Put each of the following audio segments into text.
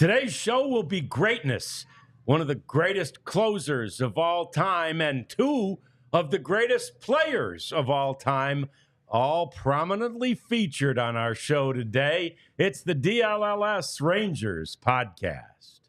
Today's show will be greatness, one of the greatest closers of all time and two of the greatest players of all time, all prominently featured on our show today. It's the DLLS Rangers Podcast.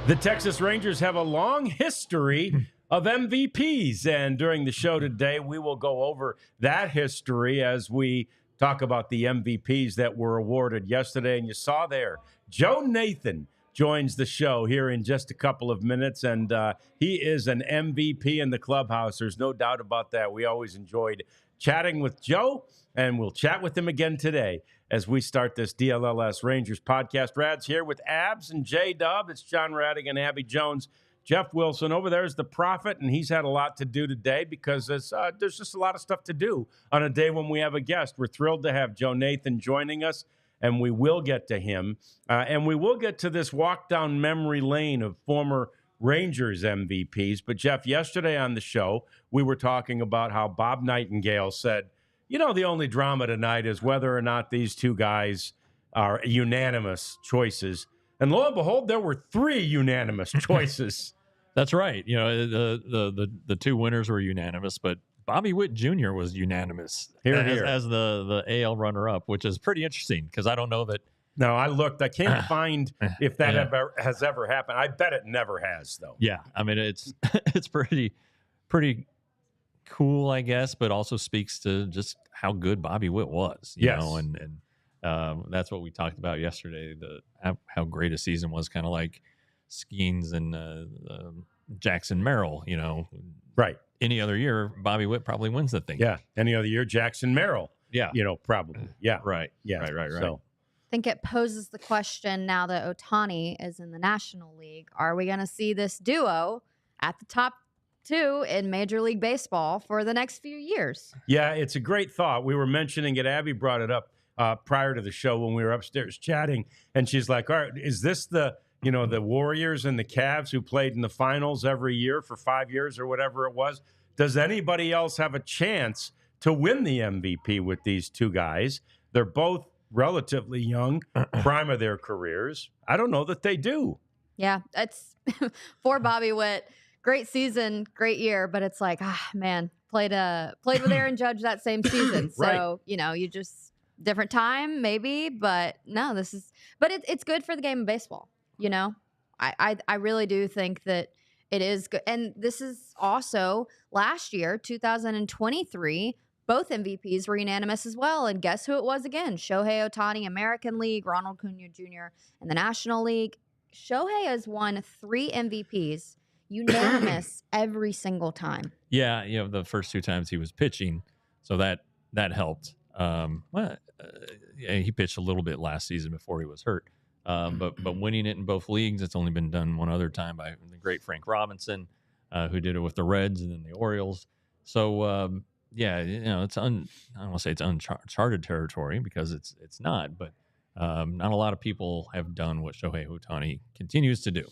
The Texas Rangers have a long history of MVPs, and during the show today, we will go over that history as we talk about the MVPs that were awarded yesterday. And you saw there, Joe Nathan joins the show here in just a couple of minutes, and he is an MVP in the clubhouse. There's no doubt about that. We always enjoyed chatting with Joe, and we'll chat with him again today as we start this DLLS Rangers podcast. Rad's here with Abs and J-Dub. It's John Radigan, Abby Jones, Jeff Wilson. Over there is the Prophet, and he's had a lot to do today because there's just a lot of stuff to do on a day when we have a guest. We're thrilled to have Joe Nathan joining us, and we will get to him. And we will get to this walk down memory lane of former Rangers MVPs. But, Jeff, yesterday on the show, we were talking about how Bob Nightingale said, you know, the only drama tonight is whether or not these two guys are unanimous choices. And lo and behold, there were three unanimous choices. That's right. You know, the two winners were unanimous, but Bobby Witt Jr. was unanimous as the AL runner-up, which is pretty interesting because I don't know that. No, I looked. I can't find if that has ever happened. I bet it never has, though. Yeah, I mean, it's pretty cool, I guess, but also speaks to just how good Bobby Witt was, you know, and that's what we talked about yesterday, how great a season was, kind of like Skeens and Jackson Merrill, you know. Right. Any other year, Bobby Witt probably wins the thing. Yeah. Any other year, Jackson Merrill. Yeah. You know, probably. Yeah. Right. Yeah. Right. So. I think it poses the question now that Ohtani is in the National League, are we going to see this duo at the top two in Major League Baseball for the next few years? Yeah, it's a great thought. We were mentioning it. Abby brought it up prior to the show when we were upstairs chatting, and she's like, all right, is this the Warriors and the Cavs who played in the finals every year for 5 years or whatever it was? Does anybody else have a chance to win the MVP with these two guys? They're both relatively young, prime of their careers. I don't know that they do. Yeah, it's for Bobby Witt. Great season, great year, but it's like, man, played with Aaron Judge that same season. So, right. You know, you just different time maybe, but no, but it's good for the game of baseball. You know, I really do think that it is good. And this is also last year, 2023, both MVPs were unanimous as well. And guess who it was again? Shohei Ohtani, American League, Ronald Acuna Jr. in the National League. Shohei has won 3 MVPs. Unanimous every single time. Yeah, you know, the first 2 times he was pitching, so that helped. He pitched a little bit last season before he was hurt, but winning it in both leagues, it's only been done one other time by the great Frank Robinson, who did it with the Reds and then the Orioles. So yeah, you know, I don't want to say it's uncharted territory because it's not, but not a lot of people have done what Shohei Ohtani continues to do.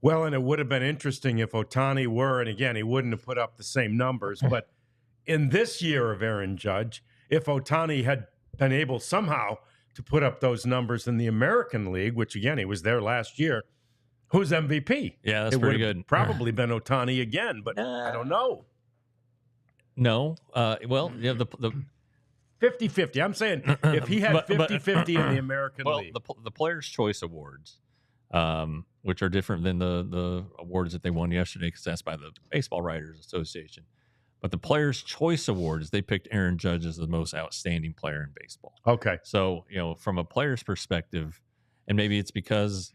Well, and it would have been interesting if Ohtani were, and again, he wouldn't have put up the same numbers, but in this year of Aaron Judge, if Ohtani had been able somehow to put up those numbers in the American League, which again, he was there last year, who's MVP? Yeah, that's pretty good. Probably been Ohtani again, but I don't know. No. Well, yeah, the 50-50. I'm saying if he had 50-50 in the American League. The Players' Choice Awards, which are different than the awards that they won yesterday because that's by the Baseball Writers Association. But the Players' Choice Awards, they picked Aaron Judge as the most outstanding player in baseball. Okay. So, you know, from a player's perspective, and maybe it's because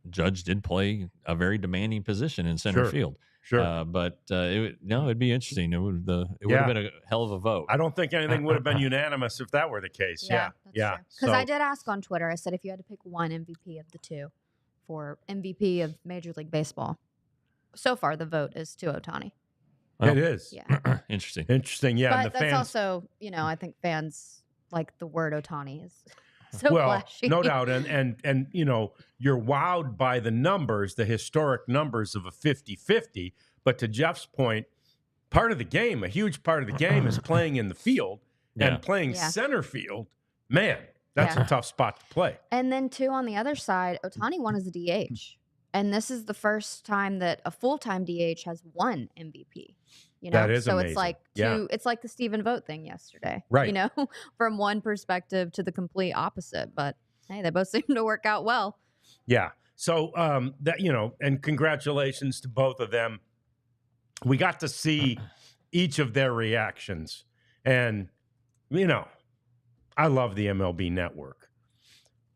Judge did play a very demanding position in center Sure. field. Sure. But it'd be interesting. It would have been a hell of a vote. I don't think anything would have been unanimous if that were the case. Yeah. Because I did ask on Twitter, I said, if you had to pick one MVP of the two for MVP of Major League Baseball, so far the vote is to Ohtani. It is. Yeah. Interesting. Yeah. But And the that's fans, also, I think fans like the word Ohtani is so well, flashy. no doubt. And you're wowed by the numbers, the historic numbers of a 50-50. But to Jeff's point, part of the game, a huge part of the game is playing in the field and playing center field. Man, that's a tough spot to play. And then, too, on the other side, Ohtani won as a DH. And this is the first time that a full-time DH has won MVP. That is so amazing. It's like it's like the Stephen Vogt thing yesterday. Right. From one perspective to the complete opposite. But hey, they both seem to work out well. Yeah. So and congratulations to both of them. We got to see each of their reactions. And, I love the MLB network.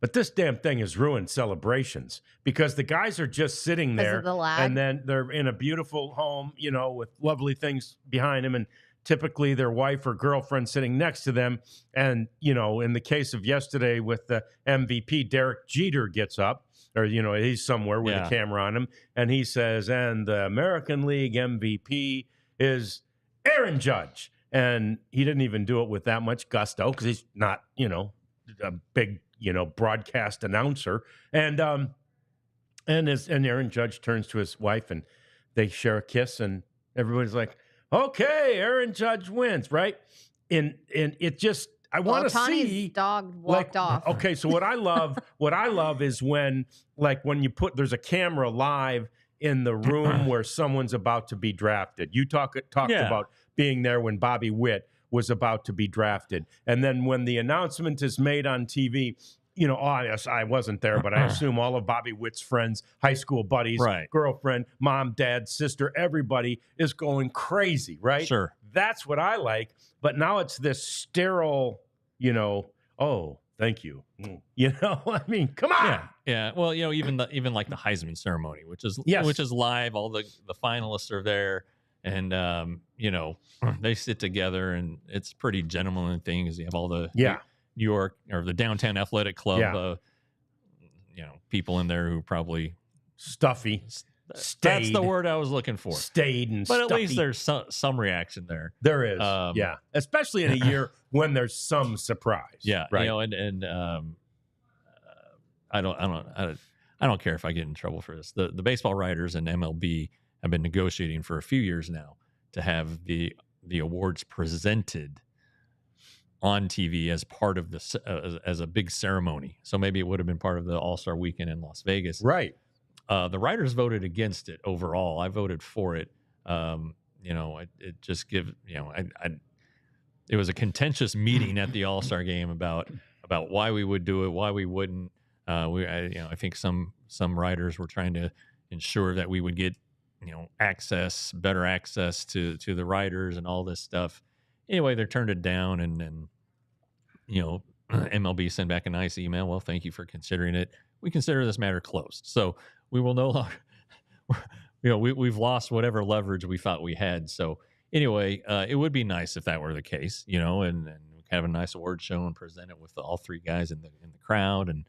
But this damn thing has ruined celebrations because the guys are just sitting there of the lag. And then they're in a beautiful home, with lovely things behind them. And typically their wife or girlfriend sitting next to them. And, in the case of yesterday with the MVP, Derek Jeter gets up, or, he's somewhere with a camera on him. And he says, and the American League MVP is Aaron Judge. And he didn't even do it with that much gusto because he's not, a big, broadcast announcer. And Aaron Judge turns to his wife and they share a kiss and everybody's like, okay, Aaron Judge wins, right? And it just, I want to see dog walked off. Okay, so what I love is when there's a camera live in the room where someone's about to be drafted. You talked about being there when Bobby Witt was about to be drafted. And then when the announcement is made on TV, I wasn't there, but I assume all of Bobby Witt's friends, high school buddies, girlfriend, mom, dad, sister, everybody is going crazy, right? Sure. That's what I like. But now it's this sterile, oh, thank you. I mean, come on. Yeah. Well, even like the Heisman ceremony, which is live, all the finalists are there. And, they sit together and it's a pretty gentlemanly thing because you have all the New York or the Downtown Athletic Club, people in there who probably stuffy. That's the word I was looking for. Stayed and but stuffy. At least there's some reaction there. There is. Especially in a year when there's some surprise. Yeah. Right. I don't care if I get in trouble for this. The baseball writers and MLB have been negotiating for a few years now to have the awards presented on TV as part of as a big ceremony. So maybe it would have been part of the All-Star Weekend in Las Vegas. Right. The writers voted against it overall. I voted for it. It just gives, it was a contentious meeting at the All-Star game about why we would do it, why we wouldn't. I think some writers were trying to ensure that we would get, better access to the writers and all this stuff. Anyway, they turned it down and MLB sent back a nice email. Well, thank you for considering it. We consider this matter closed. So we will no longer, we've lost whatever leverage we thought we had. So anyway, it would be nice if that were the case, and have a nice award show and present it with all three guys in the crowd. And,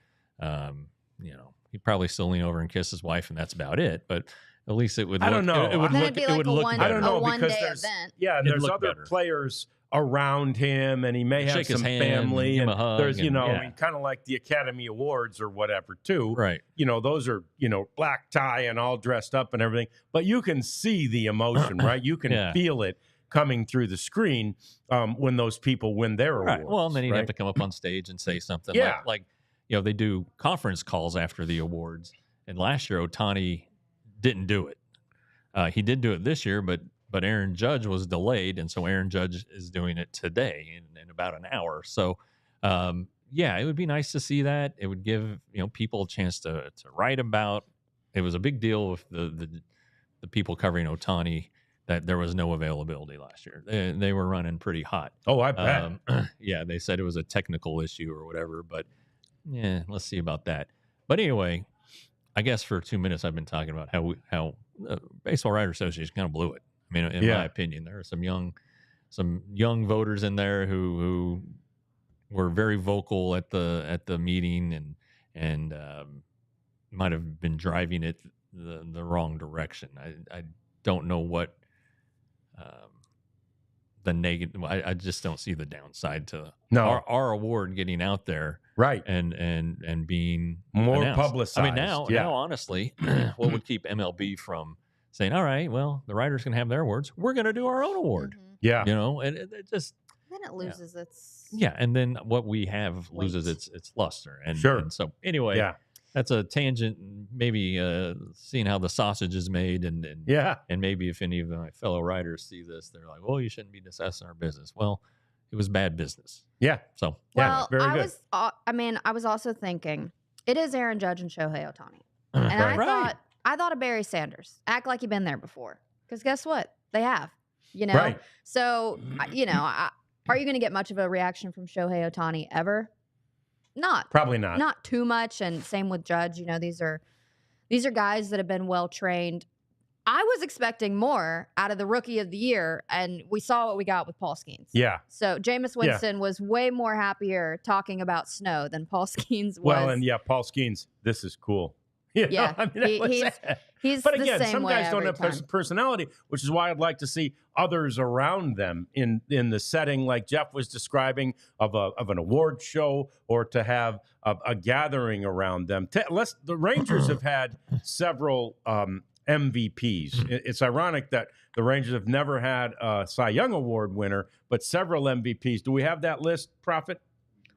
he'd probably still lean over and kiss his wife and that's about it. But at least it would look, I don't know. It would look better. I don't know a because one-day there's event. and there's other players around him and he may have Shake his some hand, family give him and a hug there's and, kind of like the Academy Awards or whatever too. Right. Those are black tie and all dressed up and everything, but you can see the emotion, right? You can feel it coming through the screen when those people win their awards. Well, and then he'd have to come up on stage and say something like they do conference calls after the awards. And last year, Ohtani didn't do it. He did do it this year, but Aaron Judge was delayed, and so Aaron Judge is doing it today in about an hour. So, it would be nice to see that. It would give people a chance to write about. It was a big deal with the people covering Ohtani that there was no availability last year. They were running pretty hot. Oh, I bet. They said it was a technical issue or whatever, but let's see about that. But anyway, I guess for 2 minutes I've been talking about how Baseball Writers Association kind of blew it. I mean, in my opinion, there are some young voters in there who were very vocal at the meeting and might have been driving it the wrong direction. I don't know what the negative. I just don't see the downside to our award getting out there, right? And being more announced. publicized. I mean, now honestly, what would keep MLB from saying, "All right, well, the writers can have their awards. We're going to do our own award." Mm-hmm. Yeah, and it just then it loses its and then what we have loses its luster. And so anyway, that's a tangent. Maybe seeing how the sausage is made, and maybe if any of my fellow writers see this, they're like, "Well, you shouldn't be discussing our business." Well, it was bad business. Yeah. So very good. I was also thinking it is Aaron Judge and Shohei Ohtani, and I thought of Barry Sanders. Act like you've been there before, because guess what? They have. Right. So are you going to get much of a reaction from Shohei Ohtani ever? Probably not. Not too much, and same with Judge. These are guys that have been well trained. I was expecting more out of the Rookie of the Year, and we saw what we got with Paul Skeens. Yeah. So Jameis Winston was way more happier talking about snow than Paul Skeens was. Well, and Paul Skeens, this is cool. I mean, he's but the again, same some way guys don't have every time. personality, which is why I'd like to see others around them in the setting like Jeff was describing of an award show, or to have a gathering around them. The Rangers have had several MVPs. It's ironic that the Rangers have never had a Cy Young Award winner, but several MVPs. Do we have that list, Prophet?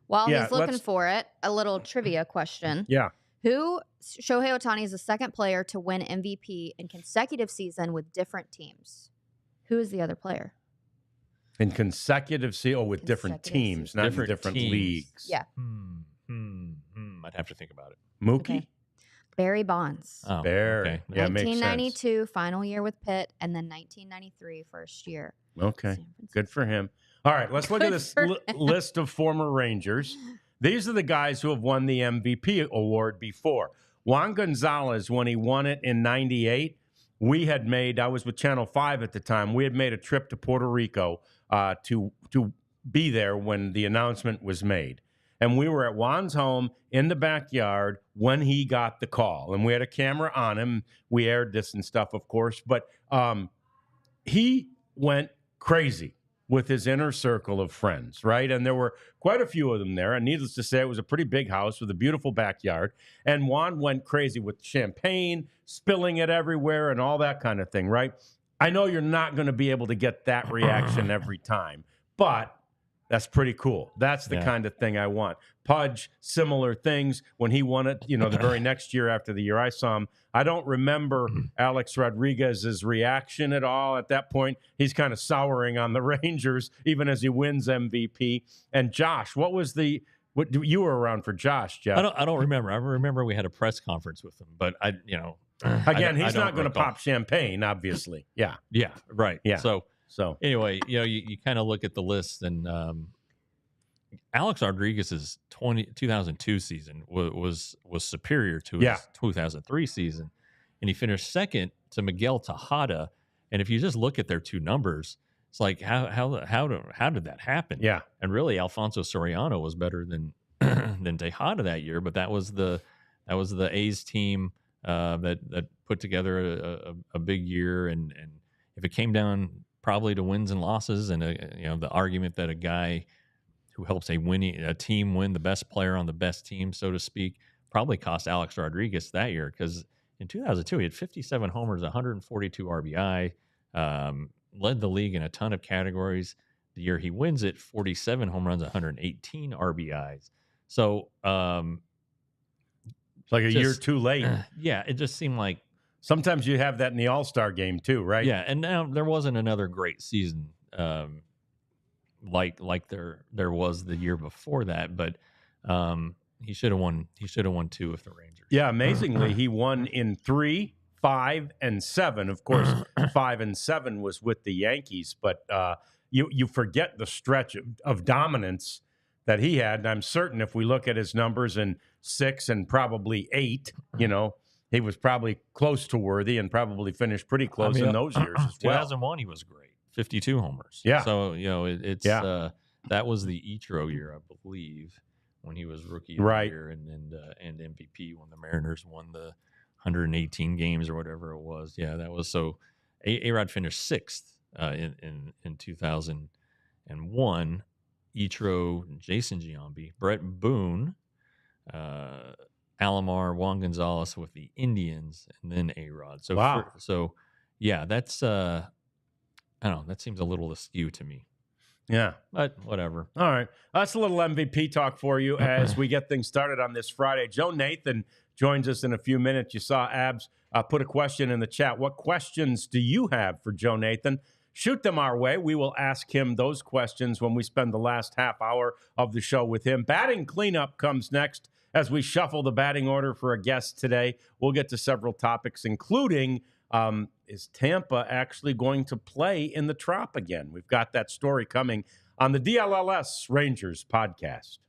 While he's looking for it, a little trivia question. Yeah. Shohei Ohtani is the second player to win MVP in consecutive season with different teams. Who is the other player? In consecutive season, with different teams, not different leagues. Yeah. I'd have to think about it. Mookie? Okay. Barry Bonds. Oh, Barry. Okay. Yeah, 1992 final year with Pitt, and then 1993 first year. Okay. Good for him. All right, let's look at this list of former Rangers. These are the guys who have won the MVP award before. Juan Gonzalez, when he won it in 98, I was with Channel 5 at the time, we had made a trip to Puerto Rico to be there when the announcement was made. And we were at Juan's home in the backyard when he got the call. And we had a camera on him. We aired this and stuff, of course. But he went crazy with his inner circle of friends, right? And there were quite a few of them there. And needless to say, it was a pretty big house with a beautiful backyard. And Juan went crazy with champagne, spilling it everywhere and all that kind of thing, right? I know you're not going to be able to get that reaction every time, but that's pretty cool. That's the kind of thing I want. Pudge, similar things. When he won it, the very next year after the year I saw him, I don't remember Alex Rodriguez's reaction at all. At that point, he's kind of souring on the Rangers, even as he wins MVP. And Josh, what you were around for Josh, Jeff? I don't remember. I remember we had a press conference with him, but again, he's not going to pop champagne, obviously. Yeah. Yeah. Right. Yeah. So anyway, you kind of look at the list, and Alex Rodriguez's 2002 season was superior to his 2003 season, and he finished second to Miguel Tejada. And if you just look at their two numbers, it's like how did that happen? Yeah. And really, Alfonso Soriano was better than Tejada that year, but that was the A's team that put together a big year, and if it came down probably to wins and losses, and the argument that a guy who helps a team win, the best player on the best team, so to speak, probably cost Alex Rodriguez that year, because in 2002 he had 57 homers, 142 RBI, led the league in a ton of categories. The year he wins it, 47 home runs, 118 RBIs. So it's like a year too late. Yeah, it just seemed like sometimes you have that in the All-Star game too, right? Yeah, and now there wasn't another great season like there was the year before that, but he should have won. He should have won two with the Rangers. Yeah, amazingly, he won in 3, 5, and 7. Of course, 5 and 7 was with the Yankees, but you forget the stretch of dominance that he had. And I'm certain if we look at his numbers in 6 and probably 8, he was probably close to worthy and probably finished pretty close in those years as well. 2001, he was great. 52 homers. Yeah. So, that was the Ichiro year, I believe, when he was rookie of the year and MVP when the Mariners won the 118 games or whatever it was. Yeah, that was so. A-Rod finished sixth in 2001. Ichiro, Jason Giambi, Brett Boone, Alomar, Juan Gonzalez with the Indians, and then A-Rod. So, wow. That's I don't know. That seems a little askew to me. Yeah. But whatever. All right. That's a little MVP talk for you as we get things started on this Friday. Joe Nathan joins us in a few minutes. You saw Abs put a question in the chat. What questions do you have for Joe Nathan? Shoot them our way. We will ask him those questions when we spend the last half hour of the show with him. Batting cleanup comes next as we shuffle the batting order for a guest today. We'll get to several topics, including is Tampa actually going to play in the Trop again? We've got that story coming on the DLLS Rangers podcast.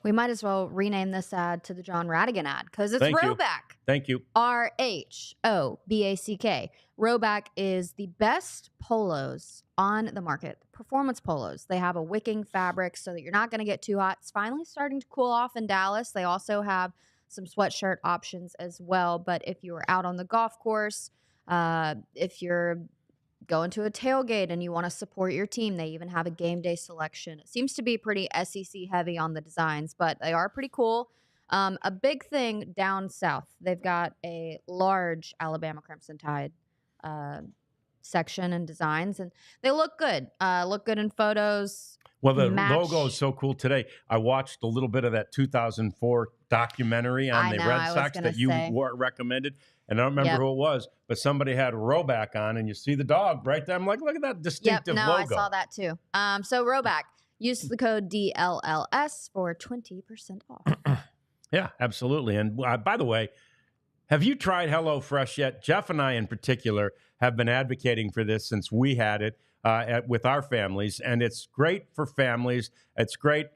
We might as well rename this ad to the John Radigan ad because it's Thank you. Roback. Thank you. RHOBACK. Roback is the best polos on the market, performance polos. They have a wicking fabric so that you're not going to get too hot. It's finally starting to cool off in Dallas. They also have some sweatshirt options as well. But if you are out on the golf course, if you're going to a tailgate and you want to support your team, they even have a game day selection. It seems to be pretty SEC heavy on the designs, but they are pretty cool. A big thing down south, they've got a large Alabama Crimson Tide section and designs, and they look good. Look good in photos. Well, the logo is so cool today. I watched a little bit of that 2004 documentary on the Red Sox that you recommended, and I don't remember who it was, but somebody had Roback on, and you see the dog right there. I'm like, look at that distinctive logo. I saw that too. So Roback, use the code DLLS for 20% off. Yeah, absolutely. And by the way, have you tried HelloFresh yet? Jeff and I in particular have been advocating for this since we had it. With our families, and it's great for families. It's great.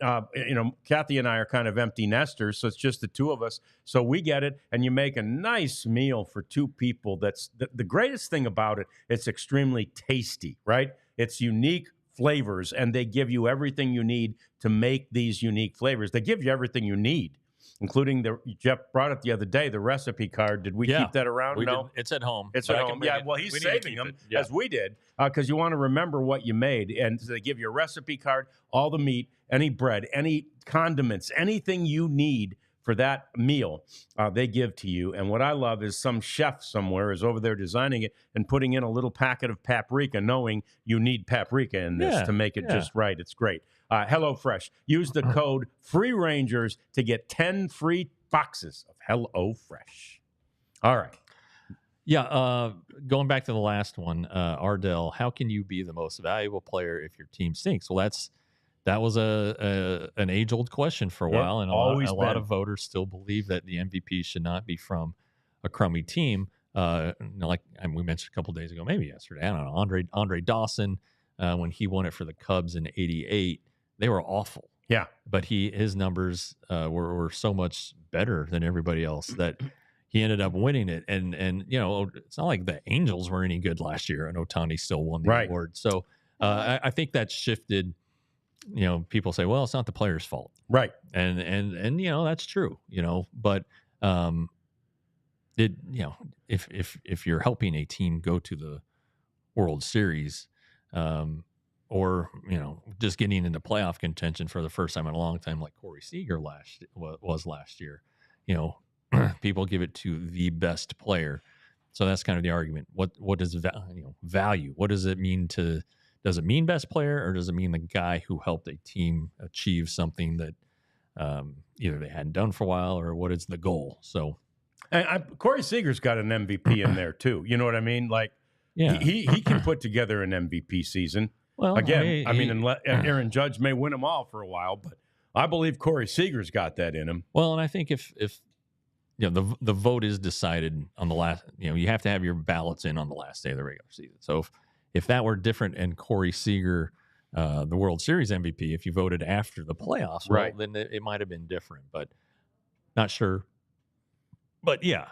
Kathy and I are kind of empty nesters, so it's just the two of us. So we get it, and you make a nice meal for two people. That's the greatest thing about it. It's extremely tasty, right? It's unique flavors, and they give you everything you need to make these unique flavors. They give you everything you need, including Jeff brought it the other day, the recipe card. Did we keep that around? No, it's at home. It's at home. Yeah, well, he's saving them as we did because you want to remember what you made. And they give you a recipe card, all the meat, any bread, any condiments, anything you need for that meal, they give to you. And what I love is some chef somewhere is over there designing it and putting in a little packet of paprika, knowing you need paprika in this to make it just right. It's great. HelloFresh. Use the code FREERANGERS to get 10 free boxes of HelloFresh. All right. Yeah, going back to the last one, Ardell, how can you be the most valuable player if your team stinks? Well, that was an age-old question for a while, and a lot of voters still believe that the MVP should not be from a crummy team. Like we mentioned a couple of days ago, maybe yesterday, I don't know, Andre Dawson, when he won it for the Cubs in '88, they were awful. Yeah, but his numbers were so much better than everybody else that he ended up winning it. And it's not like the Angels were any good last year, and Ohtani still won the award. So I think that shifted. People say, well, it's not the player's fault. Right. And that's true, but if you're helping a team go to the World Series, or, just getting into playoff contention for the first time in a long time, like Corey Seager was last year, people give it to the best player. So that's kind of the argument. What does value? What does it mean does it mean best player, or does it mean the guy who helped a team achieve something that either they hadn't done for a while, or what is the goal? So Corey Seager's got an MVP in there too. You know what I mean? Like, he can put together an MVP season. Well, again, Aaron Judge may win them all for a while, but I believe Corey Seager's got that in him. Well, and I think if the vote is decided on the last, you have to have your ballots in on the last day of the regular season. So if that were different and Corey Seager, the World Series MVP, if you voted after the playoffs, then it might have been different. But Not sure. But yeah,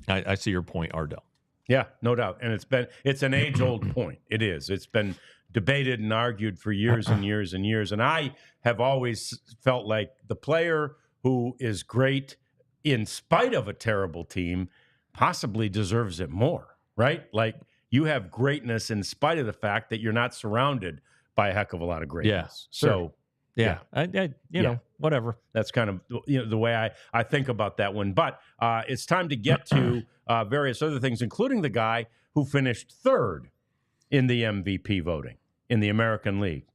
I see your point, Ardell. Yeah, no doubt. And it's an age-old point. It is. It's been debated and argued for years and years and years. And I have always felt like the player who is great in spite of a terrible team possibly deserves it more, right? Like, you have greatness in spite of the fact that you're not surrounded by a heck of a lot of greatness. Yeah, sure. So, Yeah. You know, whatever. that's kind of the way I think about that one. But it's time to get to various other things, including the guy who finished third in the MVP voting in the American League.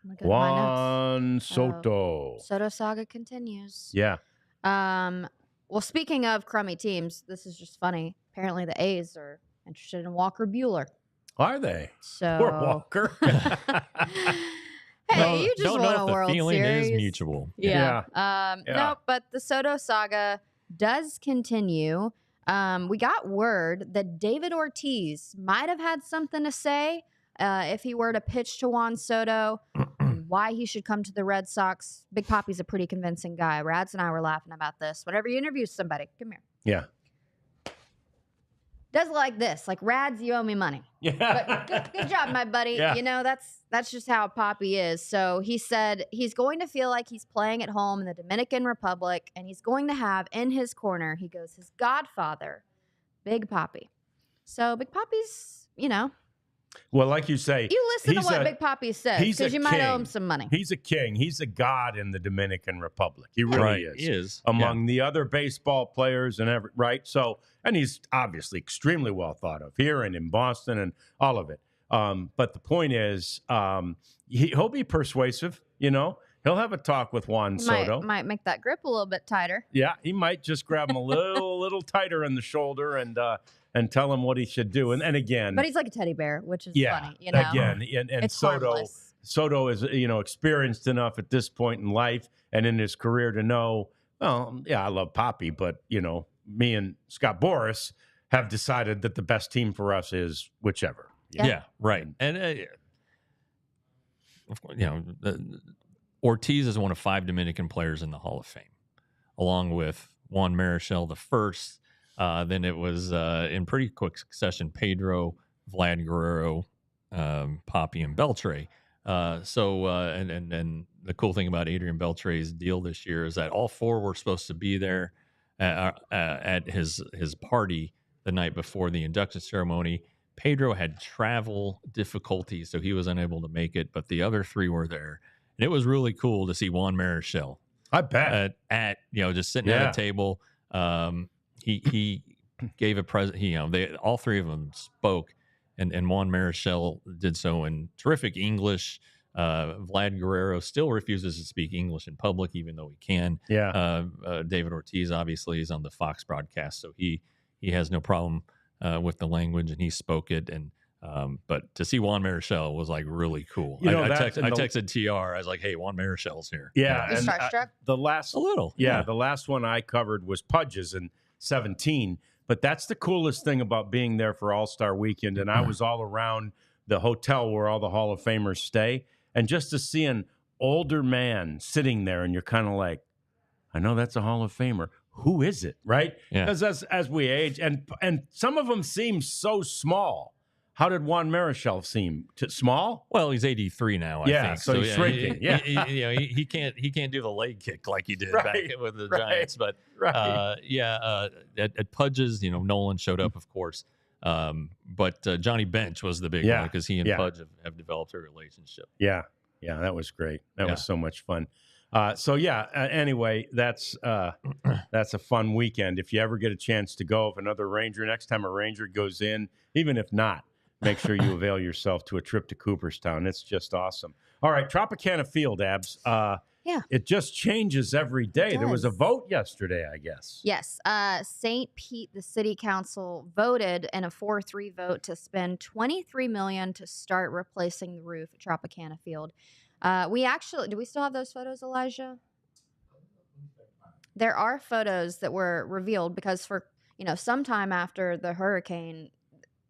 Look at my notes. Juan Soto. Soto saga continues. Yeah. Well, speaking of crummy teams, this is just funny. Apparently, the A's are interested in Walker Buehler. Are they? So, Poor Walker. hey, you just don't won know a if the World feeling Series. is mutual. Yeah. Yeah. No, but the Soto saga does continue. We got word that David Ortiz might have had something to say if he were to pitch to Juan Soto, why he should come to the Red Sox. Big Papi's a pretty convincing guy. Rads and I were laughing about this. Whenever you interview somebody, come here. Yeah. Does it like this, like Rads, you owe me money. Yeah. But good job, my buddy. Yeah. You know, that's just how Papi is. So he said he's going to feel like he's playing at home in the Dominican Republic, and he's going to have in his corner, he goes, his godfather, Big Papi. So Big Papi's, you know. Well, like you say, You listen to he's what a- Big Papi says, he's a because you might owe him king. some money. he's a king. He's a god in the Dominican Republic. He really Right. is. He is. Among the other baseball players and right. So, and he's obviously extremely well thought of here and in Boston and all of it. But the point is, he'll be persuasive. You know, he'll have a talk with Juan Soto. Might make that grip a little bit tighter. Yeah, he might just grab him a little tighter in the shoulder and tell him what he should do. And again, But he's like a teddy bear, which is yeah, funny. You know, again, and it's Soto. harmless. Soto is, experienced enough at this point in life and in his career to know, well, yeah, I love Papi, but, me and Scott Boras have decided that the best team for us is whichever. Yeah, right. And, Ortiz is one of 5 Dominican players in the Hall of Fame, along with Juan Marichal the first. Then it was in pretty quick succession, Pedro, Vlad Guerrero, Papi, and Beltre. And the cool thing about Adrian Beltre's deal this year is that all 4 were supposed to be there at his party the night before the induction ceremony. Pedro had travel difficulties, so he was unable to make it, but the other 3 were there. And it was really cool to see Juan Marichal. I bet. At just sitting at a table. He gave a present. All 3 of them spoke, and Juan Marichal did so in terrific English. Vlad Guerrero still refuses to speak English in public, even though he can. Yeah. David Ortiz obviously is on the Fox broadcast, so he has no problem with the language, and he spoke it. And but to see Juan Marichal was like really cool. I texted TR. I was like, "Hey, Juan Marichal's here." Yeah. You and starstruck? the last A little. Yeah, the last one I covered was Pudge's in 2017. But that's the coolest thing about being there for All-Star Weekend. And I was all around the hotel where all the Hall of Famers stay. And just to see an older man sitting there, and you're kind of like, I know that's a Hall of Famer. Who is it, right? Yeah. Because as we age, and some of them seem so small. How did Juan Marichal seem? Small? Well, he's 83 now. I think so he's shrinking. He can't do the leg kick like he did back with the Giants. But at Pudge's, Nolan showed up, of course. But Johnny Bench was the big one because he and Pudge have developed a relationship. Yeah, that was great. That was so much fun. Anyway, that's a fun weekend. If you ever get a chance to go, if another Ranger, next time a Ranger goes in, even if not, make sure you avail yourself to a trip to Cooperstown. It's just awesome. All right, Tropicana Field, Abs. It just changes every day. There was a vote yesterday, I guess. Yes. St. Pete, the city council voted in a 4-3 vote to spend $23 million to start replacing the roof at Tropicana Field. Do we still have those photos, Elijah? There are photos that were revealed because for, sometime after the hurricane,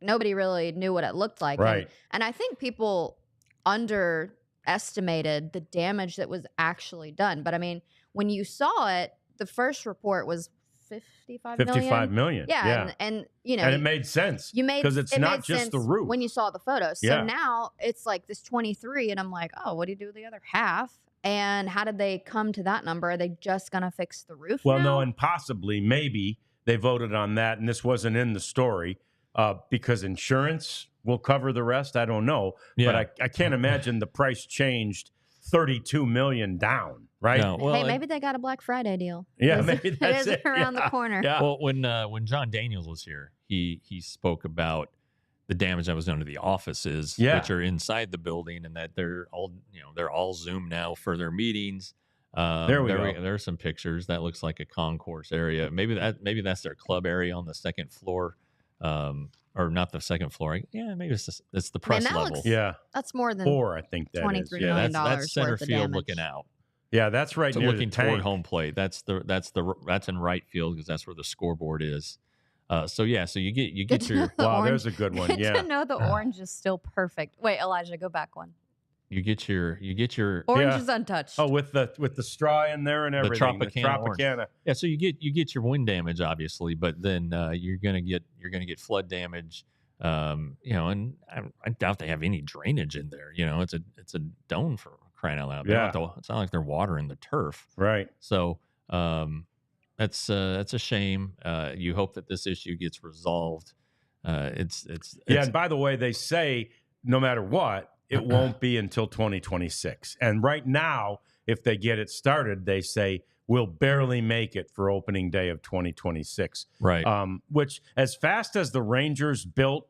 nobody really knew what it looked like. Right. And I think people underestimated the damage that was actually done. But I mean, when you saw it, the first report was 55 million. Yeah. And you know, and it made sense. Because it's not just the roof. when you saw the photos. So now it's like this 23, and I'm like, oh, what do you do with the other half? And how did they come to that number? Are they just going to fix the roof Well, now? no, and possibly, maybe they voted on that, and this wasn't in the story because insurance will cover the rest. I don't know. Yeah. But I can't imagine the price changed $32 million down, right? No, well, hey, maybe they got a Black Friday deal. Yeah, It is- maybe that's it is it. around Yeah. the corner. Yeah. Well, when John Daniels was here, he spoke about the damage that was done to the offices, which are inside the building, and that they're all Zoom now for their meetings. There we go. There are some pictures. That looks like a concourse area. Maybe that's their club area on the second floor, or not the second floor. Yeah, maybe it's the press that level. looks- Yeah. That's more than 4, I think that is. $23 Yeah. million That's center worth of field damage. looking out. Yeah, that's right So near looking the toward tank. home plate. That's in right field because that's where the scoreboard is. So you get Good to know your the Wow, orange- there's a good one. Good Yeah. to know the orange is still perfect. Wait, Elijah, go back one. you get your Orange Yeah. is untouched. Oh, with the straw in there and everything. Tropicana orange. Tropicana. Yeah, so you get your wind damage obviously, but then you're gonna get flood damage. And I doubt they have any drainage in there. It's a dome for crying out loud. Yeah. It's not like they're watering the turf. Right. So that's a shame. You hope that this issue gets resolved. It's And by the way, they say no matter what, it won't be until 2026. And right now, if they get it started, they say we'll barely make it for opening day of 2026. right. Which, as fast as the Rangers built,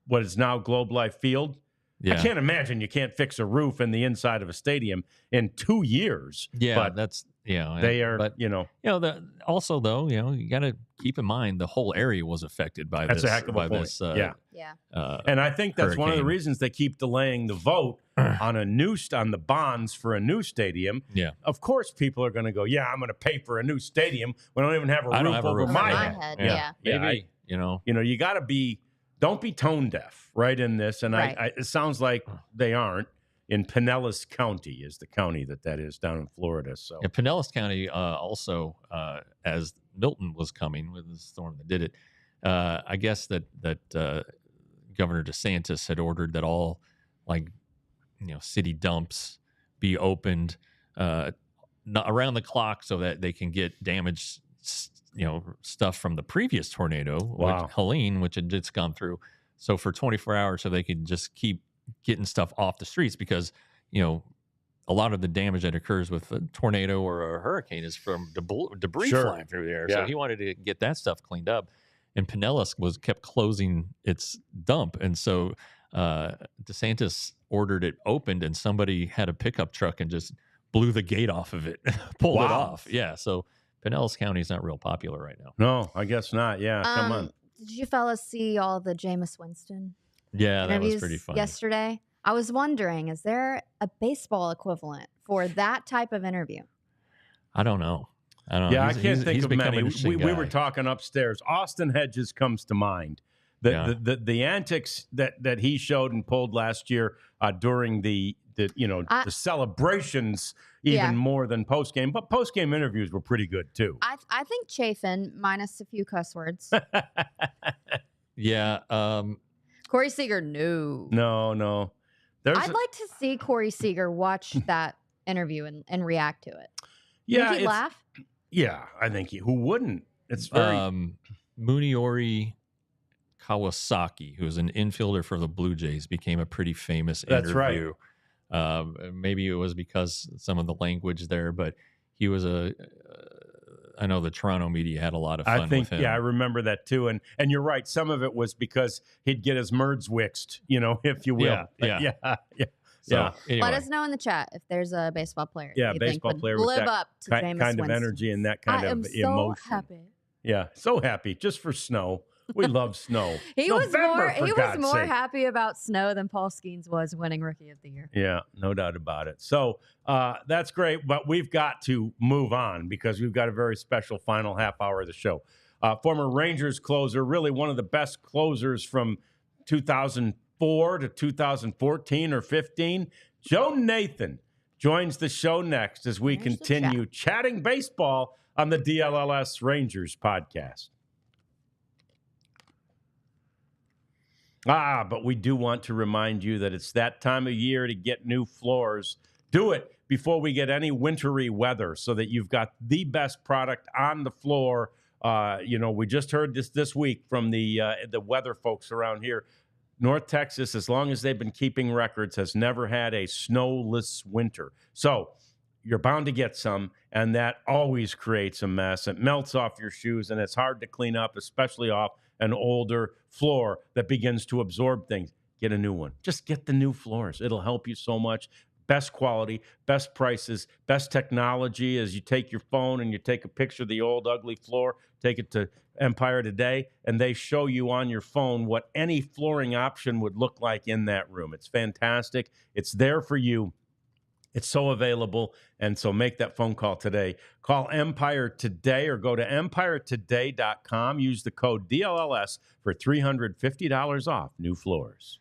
what is now Globe Life Field, I Yeah. can't imagine you can't fix a roof in the inside of a stadium in 2 years. Yeah, but that's they are, But also though, you got to keep in mind the whole area was affected by That's this. a heck of a by point. this, Yeah. and I think that's one of the hurricane. reasons they keep delaying the vote on the bonds for a new stadium. Yeah. Of course, people are going to go, yeah, I'm going to pay for a new stadium. We don't even have a I don't roof have a over roof my over head. my head. Yeah. Yeah. Maybe You got to don't be tone deaf, right, in this. And Right. it sounds like they aren't. In Pinellas County is the county that is down in Florida. So Yeah, Pinellas County also, as Milton was coming with the storm that did it, I guess that Governor DeSantis had ordered that all city dumps be opened around the clock so that they can get damaged stuff from the previous tornado, Helene, which had just gone through. So for 24 hours, so they could just keep getting stuff off the streets because, a lot of the damage that occurs with a tornado or a hurricane is from debris Sure. flying through the air. Yeah. So he wanted to get that stuff cleaned up. And Pinellas kept closing its dump. And so DeSantis ordered it opened, and somebody had a pickup truck and just blew the gate off of it, pulled it Wow. off. Yeah. So Pinellas County is not real popular right now. no, I guess not. Yeah, come on. Did you fellas see all the Jameis Winston Yeah, that was interviews pretty funny. yesterday? I was wondering, is there a baseball equivalent for that type of interview? I don't know. Yeah, He's- I can't he's- think he's of become many. an interesting We were guy. talking upstairs. Austin Hedges comes to mind. The antics that he showed and pulled last year during the celebrations even more than post game, but post game interviews were pretty good too. I think Chafin, minus a few cuss words. Yeah. Corey Seager, no. No. I'd like to see Corey Seager watch that interview and react to it. Yeah, Think he'd laugh? Yeah, I think who wouldn't? It's very Muniori Kawasaki, who was an infielder for the Blue Jays, became a pretty famous That's right. interview. Maybe it was because some of the language there, but he was I know the Toronto media had a lot of fun with him. Yeah, I remember that too. And you're right. Some of it was because he'd get his merds wixed, if you will. Yeah. So, Yeah. Anyway. Let us know in the chat if there's a baseball player. Yeah, that you baseball think would player with live that up to Jameis kind of Winston. energy and that kind I of am emotion. so happy. Yeah, so happy just for snow. We love snow. He November, for was God's more sake. happy about snow than Paul Skeens was winning Rookie of the Year. Yeah, no doubt about it. So that's great, but we've got to move on because we've got a very special final half hour of the show. Former Rangers closer, really one of the best closers from 2004 to 2014 or 15, Joe Nathan joins the show next as we There's the continue chatting baseball on the DLLS Rangers podcast. But we do want to remind you that it's that time of year to get new floors. Do it before we get any wintry weather so that you've got the best product on the floor. We just heard this week from the weather folks around here. North Texas, as long as they've been keeping records, has never had a snowless winter. So you're bound to get some, and that always creates a mess. It melts off your shoes, and it's hard to clean up, especially off an older floor that begins to absorb things. Get a new one. Just get the new floors. It'll help you so much. Best quality, best prices, best technology. As you take your phone and you take a picture of the old ugly floor, take it to Empire Today, and they show you on your phone what any flooring option would look like in that room. It's fantastic. It's there for you. It's so available, and so make that phone call today. Call Empire Today or go to empiretoday.com. Use the code DLLS for $350 off new floors.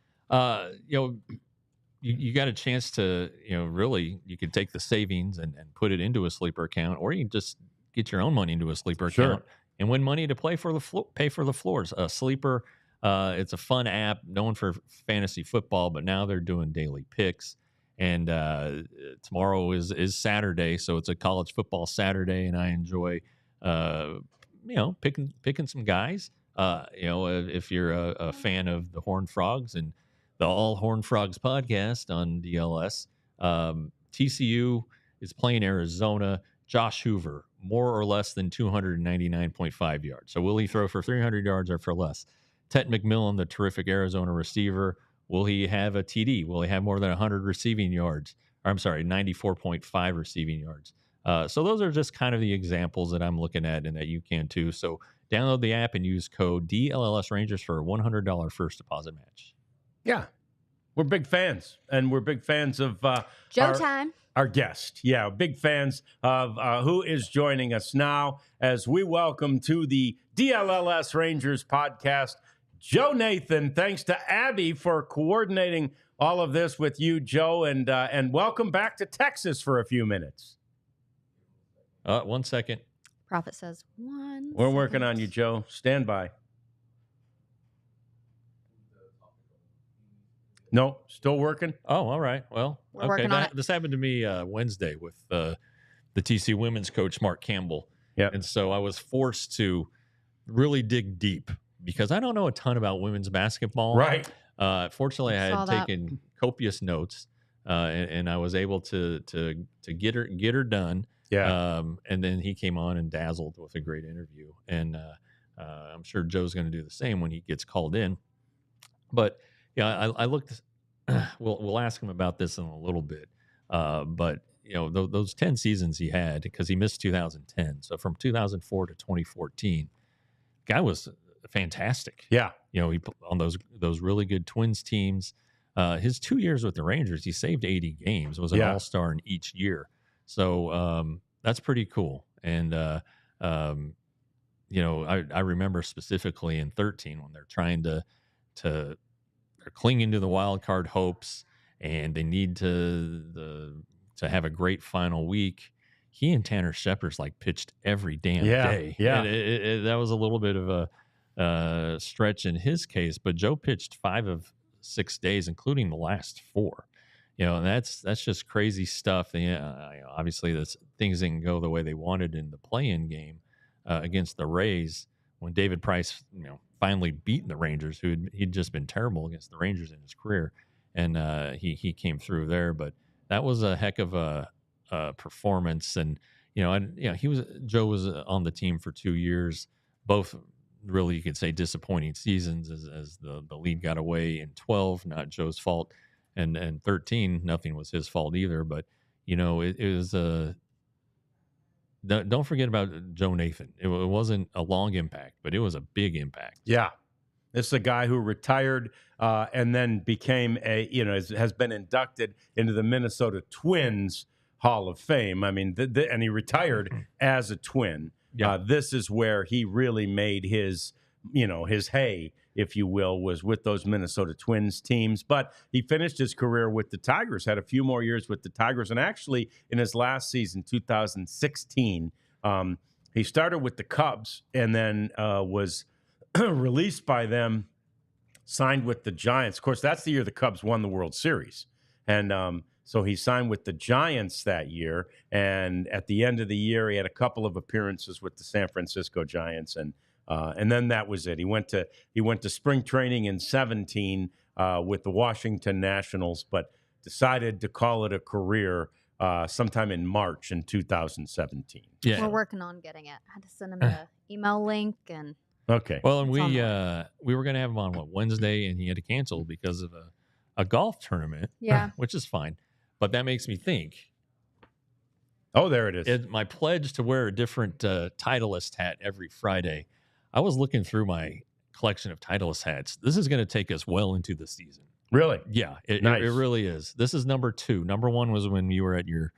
You got a chance to, really, you could take the savings and put it into a sleeper account, or you can just get your own money into a sleeper account and win money to pay for the floors. Sleeper, it's a fun app known for fantasy football, but now they're doing daily picks. And tomorrow is Saturday, so it's a college football Saturday, and I enjoy, picking some guys. If you're a fan of the Horned Frogs and the All Horned Frogs podcast on DLS, TCU is playing Arizona. Josh Hoover, more or less than 299.5 yards. So will he throw for 300 yards or for less? Tet McMillan, the terrific Arizona receiver, will he have a TD? Will he have more than 100 receiving yards? 94.5 receiving yards. So those are just kind of the examples that I'm looking at and that you can too. So download the app and use code DLLS Rangers for a $100 first deposit match. Yeah, we're big fans, and we're big fans of our guest. Yeah, big fans of who is joining us now as we welcome to the DLLS Rangers podcast, Joe Nathan. Thanks to Abby for coordinating all of this with you, Joe, and welcome back to Texas for a few minutes. 1 second. Prophet says one. We're working on you, Joe. Stand by. No, still working. Oh, all right. Well, okay. This happened to me Wednesday with the TC women's coach, Mark Campbell. Yeah. And so I was forced to really dig deep because I don't know a ton about women's basketball. Right. Fortunately, I had taken copious notes, and I was able to get her done. Yeah. And then he came on and dazzled with a great interview, and I'm sure Joe's going to do the same when he gets called in. But yeah, I looked. We'll ask him about this in a little bit. But those 10 seasons he had, because he missed 2010. So from 2004 to 2014, guy was fantastic. Yeah. He on those really good Twins teams. His 2 years with the Rangers, he saved 80 games. Was an all-star in each year. So that's pretty cool. And I remember specifically in 13 when they're trying to they're clinging to the wild card hopes, and they need to have a great final week. He and Tanner Shepard's pitched every damn day. Yeah, that was a little bit of a stretch in his case, but Joe pitched 5 of 6 days, including the last 4. And that's just crazy stuff. And, obviously, things didn't go the way they wanted in the play-in game against the Rays when David Price, finally beat the Rangers, he'd just been terrible against the Rangers in his career, and he came through there. But that was a heck of a performance, and Joe was on the team for 2 years, both really you could say disappointing seasons as the lead got away in 12, not Joe's fault, and 13, nothing was his fault either. But it was don't forget about Joe Nathan. It wasn't a long impact, but it was a big impact. Yeah. This is a guy who retired and then became has been inducted into the Minnesota Twins Hall of Fame. I mean, and he retired as a Twin. Yeah. This is where he really made his hay, if you will, was with those Minnesota Twins teams. But he finished his career with the Tigers, had a few more years with the Tigers. And actually, in his last season, 2016, he started with the Cubs and then was released by them, signed with the Giants. Of course, that's the year the Cubs won the World Series. And so he signed with the Giants that year. And at the end of the year, he had a couple of appearances with the San Francisco Giants. And then that was it. He went to spring training in 2017 with the Washington Nationals, but decided to call it a career sometime in March in 2017. Yeah. We're working on getting it. I had to send him the email link and. Okay. Well, and we were going to have him on Wednesday, and he had to cancel because of a golf tournament. Yeah. Which is fine, but that makes me think. Oh, there it is. My pledge to wear a different Titleist hat every Friday. I was looking through my collection of Titleist hats. This is going to take us well into the season. Really? Yeah, it Nice. it really is. This is number 2. Number 1 was when you were at your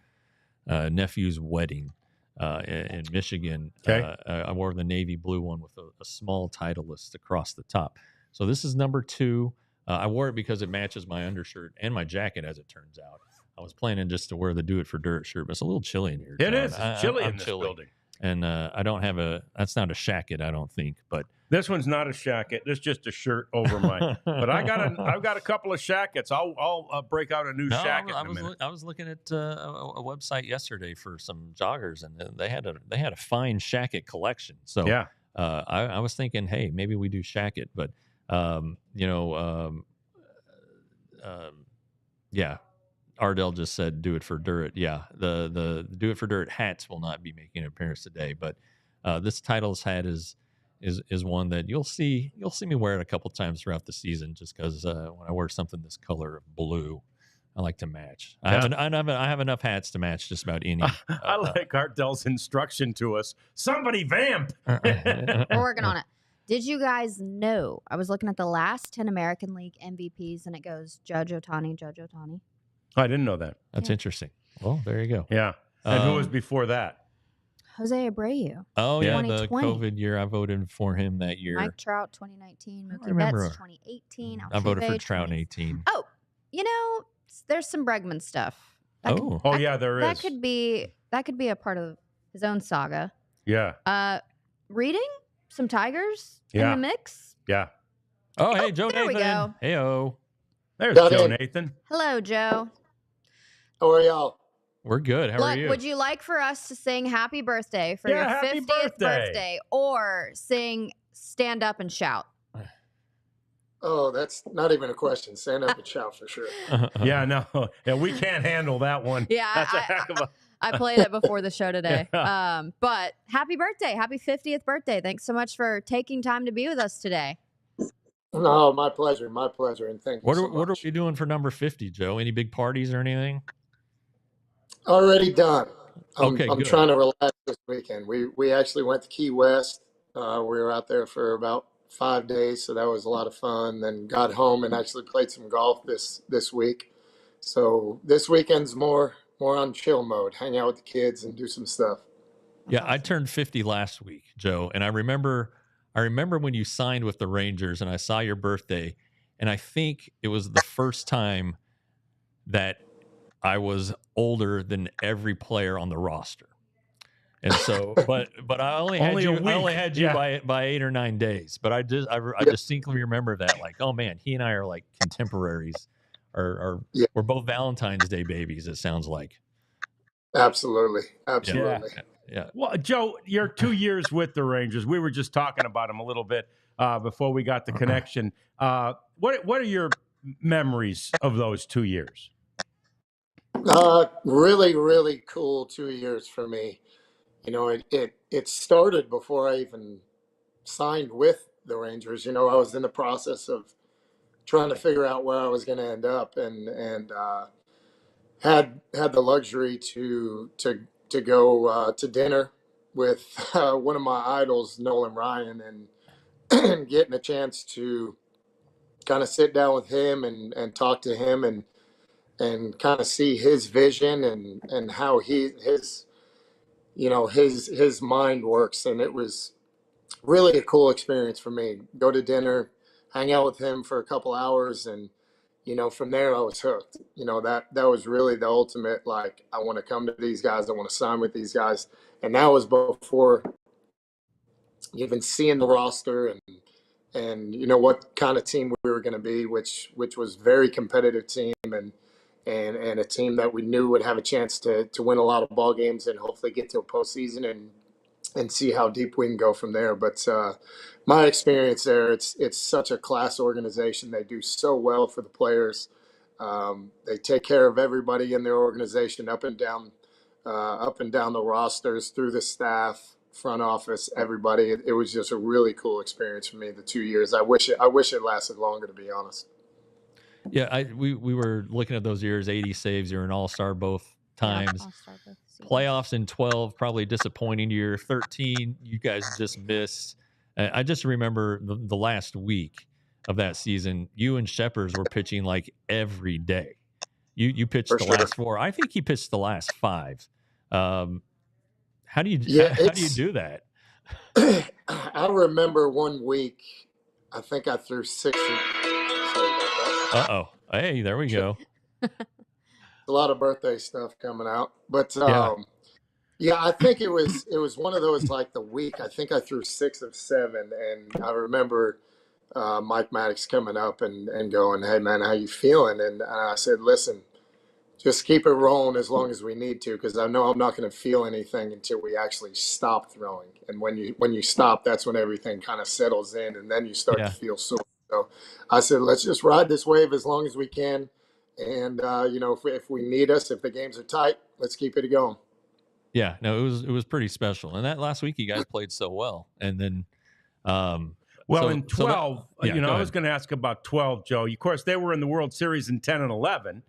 nephew's wedding in Michigan. Okay. I wore the navy blue one with a small Titleist across the top. So this is number 2. I wore it because it matches my undershirt and my jacket, as it turns out. I was planning just to wear the Do It for Dirt shirt, but it's a little chilly in here. It John. is. It's chilly I'm in this chilly. building. And I don't have that's not a shacket, I don't think, but This one's not a shacket. This is just a shirt over my. But I've got a couple of shackets. I'll break out a new shacket in a minute. I was looking at a website yesterday for some joggers, and they had a fine shacket collection. So Yeah. I was thinking, hey, maybe we do shacket, but yeah. Ardell just said, "Do it for dirt." Yeah, the Do It for Dirt hats will not be making an appearance today, but this Titleist hat is one that you'll see me wear it a couple times throughout the season, just because when I wear something this color of blue, I like to match. I have enough hats to match just about any. I like Ardell's instruction to us. Somebody vamp. We're working on it. Did you guys know? I was looking at the last 10 American League MVPs, and it goes Judge Ohtani, Judge Ohtani. I didn't know that. That's Yeah. interesting. Well, there you go. Yeah. And who was before that? Jose Abreu. Oh yeah, the 2020. COVID year, I voted for him that year. Mike Trout, 2019. I Mookie remember. Betts, 2018. I voted for Altuve, Trout in 20. 18. Oh, there's some Bregman stuff. That could- Oh, Yeah, there is. that could be a part of his own saga. Yeah. Reading some Tigers in Yeah. the mix. Yeah. oh, hey, Joe there we Nathan. go. Hey-o. There's Got Joe it. Nathan. Hello, Joe. How are y'all? We're good. How are Look, you? would you like for us to sing happy birthday for Yeah, your happy 50th birthday. or sing stand up and shout? Oh, that's not even a question. Stand up and shout for sure. Yeah, no. Yeah, we can't handle that one. Yeah, That's a heck of a. I played it before the show today. Yeah. But happy birthday. Happy 50th birthday. Thanks so much for taking time to be with us today. No, my pleasure. My pleasure. And thank you What so are much. we doing for number 50, Joe? Any big parties or anything? Already done. I'm good. trying to relax this weekend. We actually went to Key West. We were out there for about 5 days, so that was a lot of fun. Then got home and actually played some golf this week. So this weekend's more on chill mode, hang out with the kids and do some stuff. Yeah, I turned 50 last week, Joe, and I remember when you signed with the Rangers, and I saw your birthday, and I think it was the first time that I was older than every player on the roster. And so, but I only had Only a you. I week. only had you Yeah. by 8 or 9 days. But I distinctly remember that. Like, oh man, he and I are like contemporaries. Yeah. We're both Valentine's Day babies. It sounds like. Absolutely. Absolutely. Yeah. Well, Joe, you're 2 years with the Rangers. We were just talking about them a little bit before we got the connection. What are your memories of those 2 years? Really, really cool 2 years for me. You know, it started before I even signed with the Rangers. You know, I was in the process of trying to figure out where I was going to end up, and had the luxury to go to dinner with one of my idols, Nolan Ryan, and getting a chance to kind of sit down with him and talk to him and kind of see his vision and how his mind works. And it was really a cool experience for me. Go to dinner, hang out with him for a couple hours, and from there I was hooked. That was really the ultimate, like, I want to come to these guys, I want to sign with these guys. And that was before even seeing the roster and what kind of team we were going to be, which was very competitive team, and a team that we knew would have a chance to win a lot of ball games and hopefully get to a postseason and see how deep we can go from there. But my experience there, it's such a class organization. They do so well for the players. They take care of everybody in their organization, up and down the rosters, through the staff, front office, everybody. It was just a really cool experience for me, the 2 years. I wish it lasted longer, to be honest. Yeah, we were looking at those years, 80 saves. You're an all-star both times. Yeah, All-Star both seasons. Playoffs in 12, probably a disappointing year. 13, you guys just missed. I just remember the last week of that season, you and Sheppers were pitching like every day. You pitched the last 4. I think he pitched the last 5. How do you do that? I remember one week, I think I threw 6. Sorry about that. Uh-oh. Hey, there we go. A lot of birthday stuff coming out. But yeah, I think it was one of those, like, the week, I think I threw 6 of 7, and I remember Mike Maddox coming up and going, "Hey man, how you feeling?" And I said, "Listen, just keep it rolling as long as we need to, because I know I'm not going to feel anything until we actually stop throwing. And when you stop, that's when everything kind of settles in, and then you start to feel sore." So I said, "Let's just ride this wave as long as we can. And, if we need us, if the games are tight, let's keep it going." Yeah, no, it was pretty special. And that last week, you guys played so well. And then, in 12, I was going to ask about 12, Joe. Of course, they were in the World Series in 10 and 11,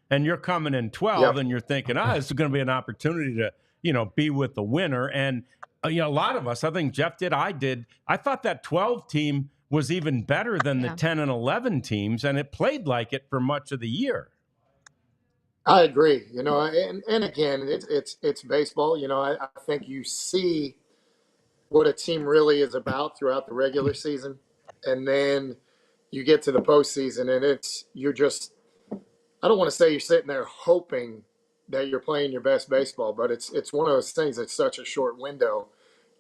and you're coming in 12, and you're thinking, this is going to be an opportunity to, be with the winner. And, a lot of us, I think Jeff did, I did, I thought that 12 team was even better than the 10 and 11 teams, and it played like it for much of the year. I agree. And again, it's baseball. I think you see what a team really is about throughout the regular season, and then you get to the postseason, and you're just, I don't want to say you're sitting there hoping that you're playing your best baseball, but it's one of those things that's such a short window.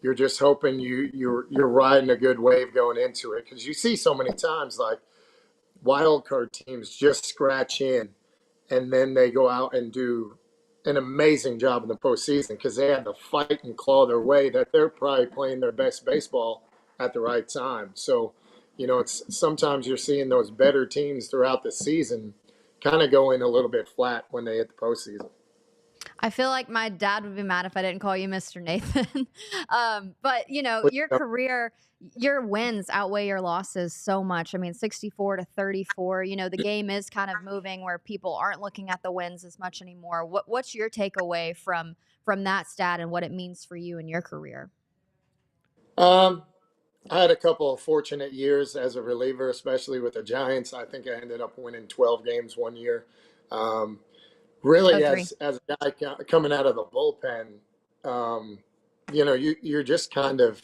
You're just hoping you're riding a good wave going into it, because you see so many times, like, wild card teams just scratch in, and then they go out and do an amazing job in the postseason because they had to fight and claw their way, that they're probably playing their best baseball at the right time. So, it's sometimes you're seeing those better teams throughout the season kind of going a little bit flat when they hit the postseason. I feel like my dad would be mad if I didn't call you Mr. Nathan. But, your career, your wins outweigh your losses so much. I mean, 64 to 34, the game is kind of moving where people aren't looking at the wins as much anymore. What's your takeaway from that stat and what it means for you in your career? I had a couple of fortunate years as a reliever, especially with the Giants. I think I ended up winning 12 games one year. Really, as a guy coming out of the bullpen, you're just kind of,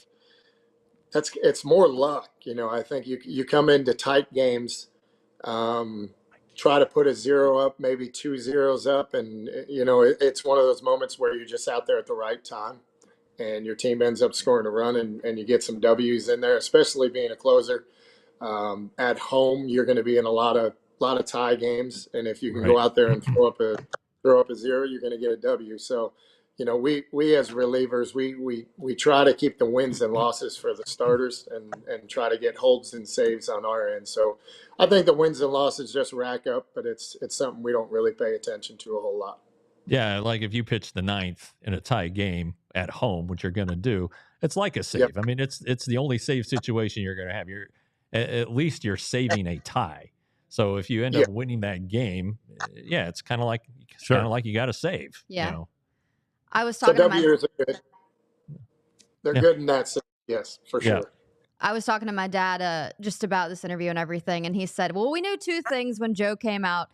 it's more luck. I think you come into tight games, try to put a 0 up, maybe 2 zeros up, and it's one of those moments where you're just out there at the right time, and your team ends up scoring a run, and you get some W's in there. Especially being a closer at home, you're going to be in a lot of tie games, and if you can go out there and throw up a 0, you're going to get a W. So, we as relievers, we try to keep the wins and losses for the starters and try to get holds and saves on our end. So I think the wins and losses just rack up, but it's something we don't really pay attention to a whole lot. Yeah, like if you pitch the 9th in a tie game at home, which you're going to do, it's like a save. Yep. I mean, it's the only save situation you're going to have. At least you're saving a tie. So if you end up winning that game, it's kind of like you got to save. Yeah. I was talking to W's are good. They're good in that sense. Yes, for sure. I was talking to my dad just about this interview and everything, and he said, "Well, we knew 2 things when Joe came out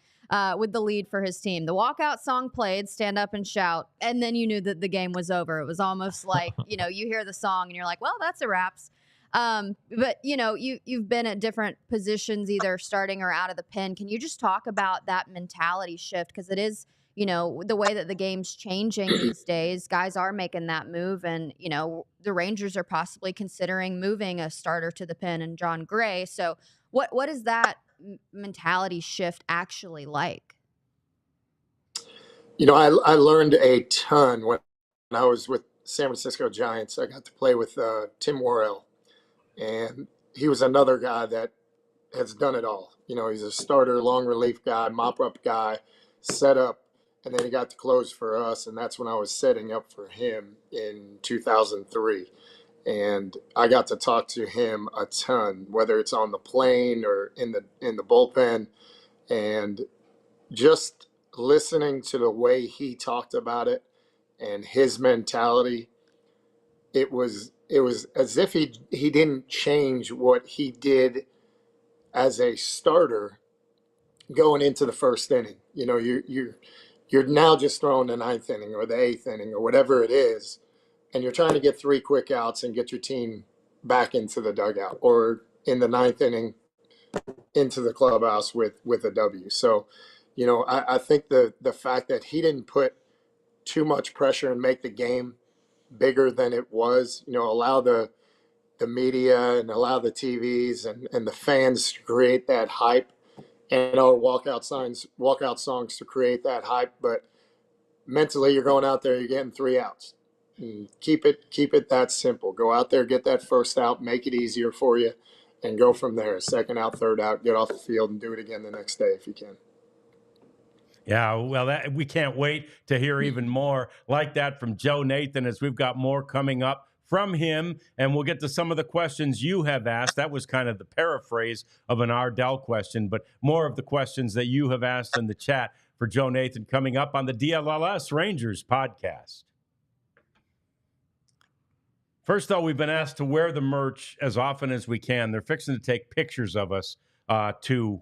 with the lead for his team. The walkout song played, Stand Up and Shout, and then you knew that the game was over. It was almost like, you hear the song and you're like, well, that's a wraps." But you've been at different positions, either starting or out of the pen. Can you just talk about that mentality shift? Because it is, the way that the game's changing these days, guys are making that move. And, the Rangers are possibly considering moving a starter to the pen and John Gray. So what is that mentality shift actually like? I learned a ton when I was with San Francisco Giants. I got to play with Tim Worrell, and he was another guy that has done it all. He's a starter, long relief guy, mop-up guy, set up, and then he got to close for us, and that's when I was setting up for him in 2003. And I got to talk to him a ton, whether it's on the plane or in the bullpen, and just listening to the way he talked about it and his mentality, it was as if he didn't change what he did as a starter going into the first inning. You're now just throwing the ninth inning or the eighth inning or whatever it is, and you're trying to get 3 quick outs and get your team back into the dugout, or in the ninth inning into the clubhouse with a W. So, I think the fact that he didn't put too much pressure and make the game bigger than it was, allow the media and allow the TVs and the fans to create that hype, and our walkout songs to create that hype. But mentally, you're going out there, you're getting 3 outs. And keep it that simple. Go out there, get that first out, make it easier for you, and go from there. Second out, third out, get off the field and do it again the next day if you can. Yeah, well, we can't wait to hear even more like that from Joe Nathan, as we've got more coming up from him, and we'll get to some of the questions you have asked. That was kind of the paraphrase of an Ardell question, but more of the questions that you have asked in the chat for Joe Nathan coming up on the DLLS Rangers podcast. First, though, we've been asked to wear the merch as often as we can. They're fixing to take pictures of us to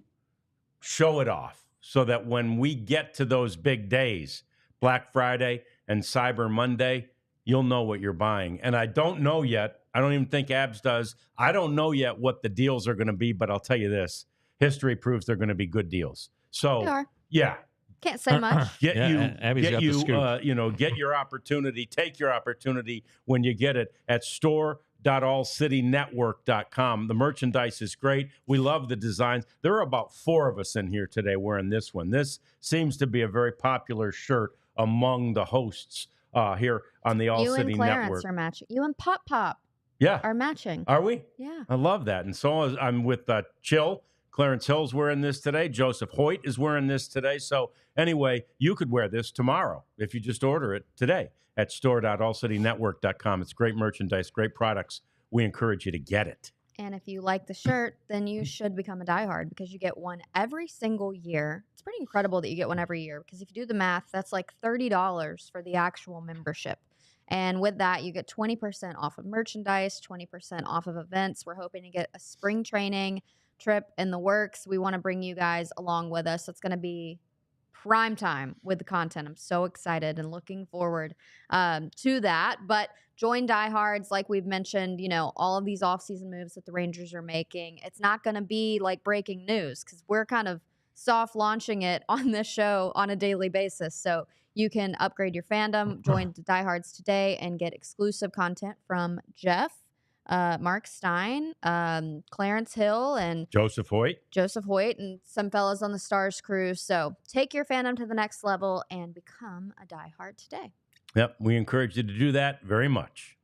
show it off, so that when we get to those big days, Black Friday and Cyber Monday, you'll know what you're buying. And I don't know yet. I don't even think Abs does. I don't know yet what the deals are going to be, but I'll tell you this. History proves they're going to be good deals. So, They are. Yeah. Can't say much. Get the scoop. Get your opportunity. Take your opportunity when you get it at store.allcitynetwork.com. The merchandise is great. We love the designs. There are about 4 of us in here today wearing this one. This seems to be a very popular shirt among the hosts here on the All City Network. You and Clarence are matching. You and Pop are matching. Are we? Yeah. I love that. And so I'm with Chill. Clarence Hill's wearing this today. Joseph Hoyt is wearing this today. So anyway, you could wear this tomorrow if you just order it today at store.allcitynetwork.com. It's great merchandise, great products. We encourage you to get it. And if you like the shirt, then you should become a diehard, because you get one every single year. It's pretty incredible that you get one every year, because if you do the math, that's like $30 for the actual membership. And with that, you get 20% off of merchandise, 20% off of events. We're hoping to get a spring training trip in the works. We want to bring you guys along with us. It's going to be prime time with the content. I'm so excited and looking forward to that. But join diehards, like we've mentioned, all of these off-season moves that the Rangers are making. It's not going to be like breaking news, because we're kind of soft launching it on this show on a daily basis. So you can upgrade your fandom, join the diehards today, and get exclusive content from Jeff, Mark Stein, Clarence Hill, and Joseph Hoyt, and some fellas on the Stars crew. So take your fandom to the next level and become a diehard today. Yep, we encourage you to do that very much.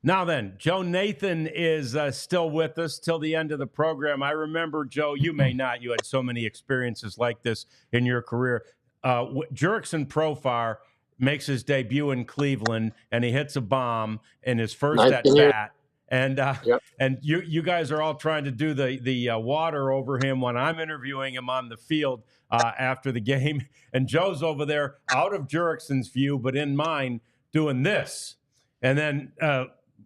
Now then, Joe Nathan is still with us till the end of the program. I remember, Joe, you may not. You had so many experiences like this in your career. Jurickson Profar makes his debut in Cleveland, and he hits a bomb in his first at bat. And Yep. and you guys are all trying to do the water over him when I'm interviewing him on the field after the game. And Joe's over there out of Jurickson's view, but in mine, doing this. And then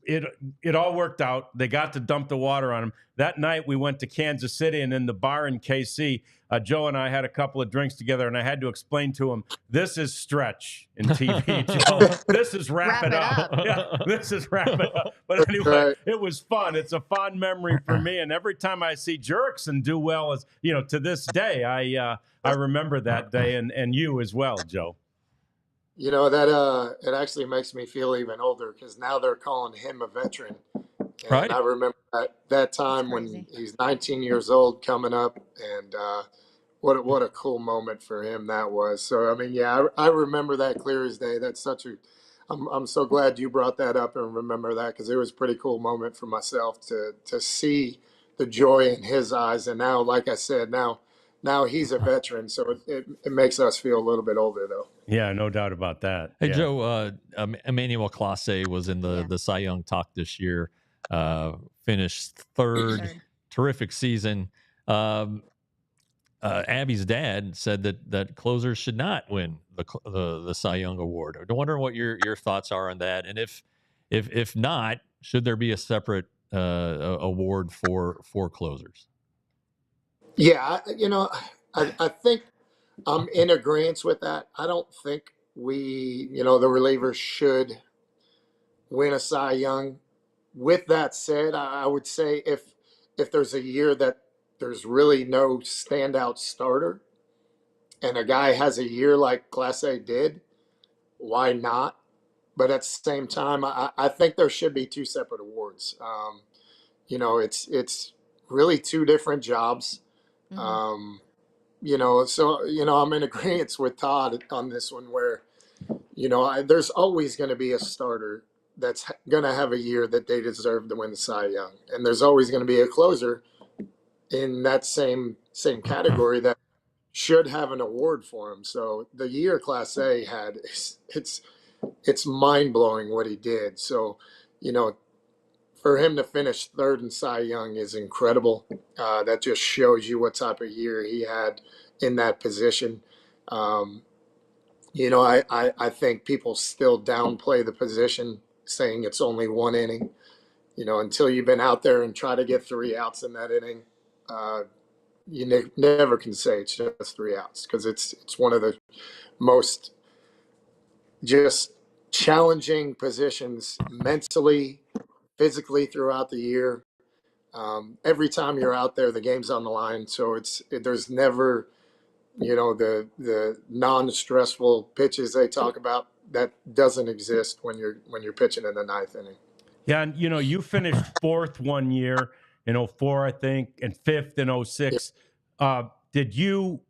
it all worked out. They got to dump the water on him. That night we went to Kansas City, and in the bar in KC, Joe and I had a couple of drinks together, and I had to explain to him, this is stretch in TV, Joe. This is wrap it up. Yeah, this is wrap it up. But anyway, it was fun. It's a fond memory for me, and every time I see Jurickson do well, as to this day, I remember that day, and you as well, Joe. That it actually makes me feel even older because now they're calling him a veteran. And Right. I remember that time when he's 19 years old coming up, and what a cool moment for him that was. So I mean, yeah, I remember that clear as day. That's I'm so glad you brought that up and remember that, because it was a pretty cool moment for myself to see the joy in his eyes. And now, like I said, now he's a veteran, so it makes us feel a little bit older, though. Yeah, no doubt about that. Hey, Yeah. Joe, Emmanuel Clase was in the Cy Young talk this year, finished third, terrific season. Abby's dad said that closers should not win the Cy Young award. I wonder what your thoughts are on that, and if not, should there be a separate award for closers? Yeah, I think I'm in agreement with that. I don't think the relievers should win a Cy Young. With that said, I would say if there's a year that there's really no standout starter and a guy has a year like Clase did, why not? But at the same time, I think there should be two separate awards. It's really two different jobs. Mm-hmm. I'm in agreement with Todd on this one where, there's always going to be a starter that's going to have a year that they deserve to win the Cy Young. And there's always going to be a closer in that same category that should have an award for him. So the year Clase had, it's mind-blowing what he did. So, for him to finish third in Cy Young is incredible. That just shows you what type of year he had in that position. I think people still downplay the position, saying it's only one inning. Until you've been out there and try to get 3 outs in that inning, you never can say it's just 3 outs, because it's one of the most just challenging positions mentally, physically throughout the year. Every time you're out there, the game's on the line. So there's never, the non-stressful pitches they talk about, that doesn't exist when you're pitching in the 9th inning. Yeah, and you finished 4th one year in 2004, I think, and 5th in 2006. Did you,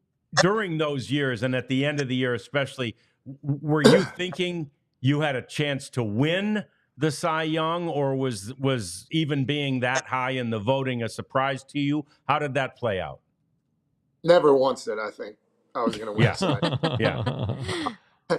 during those years and at the end of the year especially, were you thinking you had a chance to win the Cy Young, or was even being that high in the voting a surprise to you? How did that play out? Never once did I think I was going to win. Yeah. Yeah.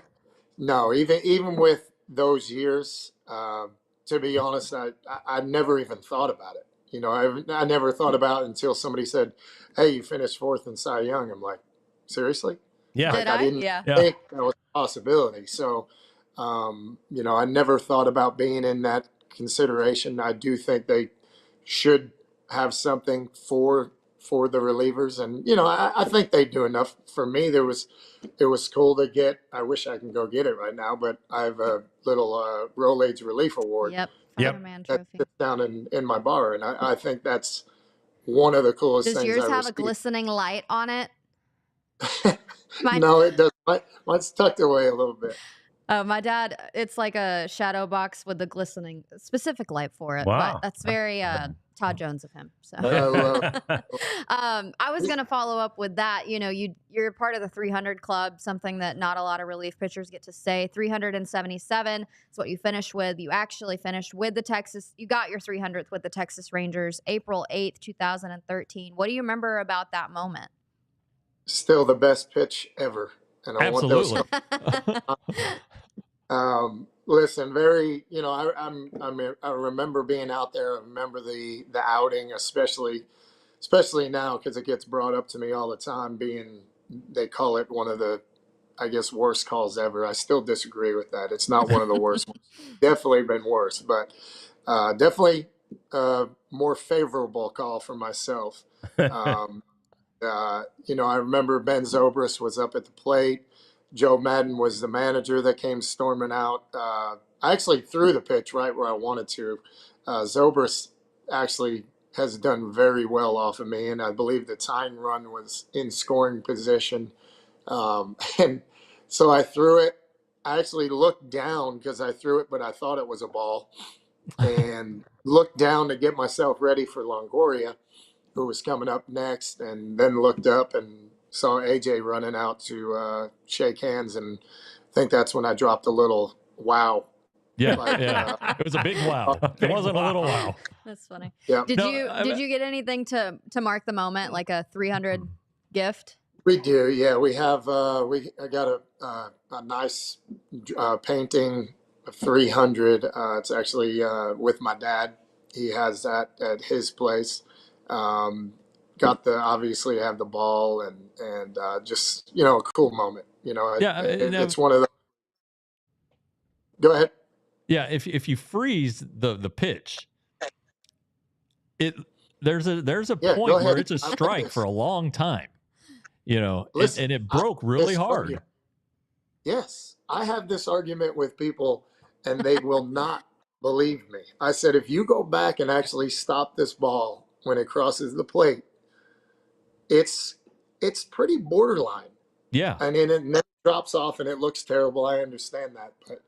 No, even with those years, to be honest, I never even thought about it. I never thought about it until somebody said, "Hey, you finished 4th in Cy Young." I'm like, seriously? Yeah. Did I didn't think that was a possibility. So, I never thought about being in that consideration. I do think they should have something for the relievers, and I think they do enough. For me, it was cool to get. I wish I can go get it right now, but I have a little Rolaids Relief Award. Yep. Yep. Fireman That trophy. sits down in my bar, and I think that's one of the coolest Does things. yours I have a received. glistening light on it? Mine- No, it doesn't. Mine's tucked away a little bit. Oh, my dad, it's like a shadow box with the glistening specific light for it. Wow. But that's very Todd Jones of him. So I was going to follow up with that. You're part of the 300 club, something that not a lot of relief pitchers get to say. 377 is what you finished with. You actually finished with you got your 300th with the Texas Rangers, April 8th, 2013. What do you remember about that moment? Still the best pitch ever. And I Absolutely. Listen, very, I remember being out there. I remember the outing, especially now, because it gets brought up to me all the time, they call it one of the, I guess, worst calls ever. I still disagree with that. It's not one of the worst ones. Definitely been worse. But definitely more favorable call for myself. Um, I remember Ben Zobrist was up at the plate. Joe Madden was the manager that came storming out. I actually threw the pitch right where I wanted to. Zobrist actually has done very well off of me, and I believe the tying run was in scoring position. And so I threw it. I actually looked down because I threw it, but I thought it was a ball, and looked down to get myself ready for Longoria, who was coming up next, and then looked up and saw AJ running out to shake hands, and I think that's when I dropped a little wow. Yeah, Like, yeah. It was a big wow. It wasn't a little wow. That's funny. Yeah. Did No, you get anything to mark the moment, like a 300 gift? We do, yeah. We have I got a nice painting of 300. It's actually with my dad. He has that at his place. Obviously have the ball and just a cool moment. Yeah, It's one of the. Go ahead. Yeah, if you freeze the pitch, there's a Yeah, point go ahead. where it's a I like strike this. for a long time, Listen, and it broke really hard. Yes, I have this argument with people, and they will not believe me. I said, if you go back and actually stop this ball when it crosses the plate, it's pretty borderline. Yeah, And then it drops off, and it looks terrible. I understand that, but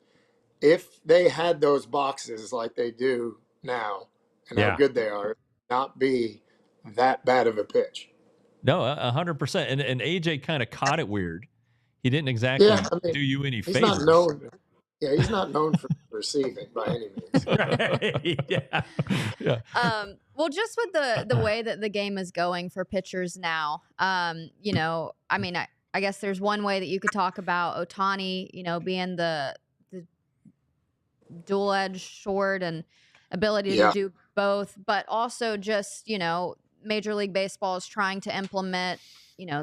if they had those boxes like they do now, and how good they are, not be that bad of a pitch. no, 100%. And AJ kind of caught it weird. He didn't exactly do you any he's favors. not known. Yeah, he's not known for receiving by any means. Right. Yeah. Well, just with the way that the game is going for pitchers now, I guess there's one way that you could talk about Ohtani, being the dual edged sword and ability to do both, but also just, Major League Baseball is trying to implement,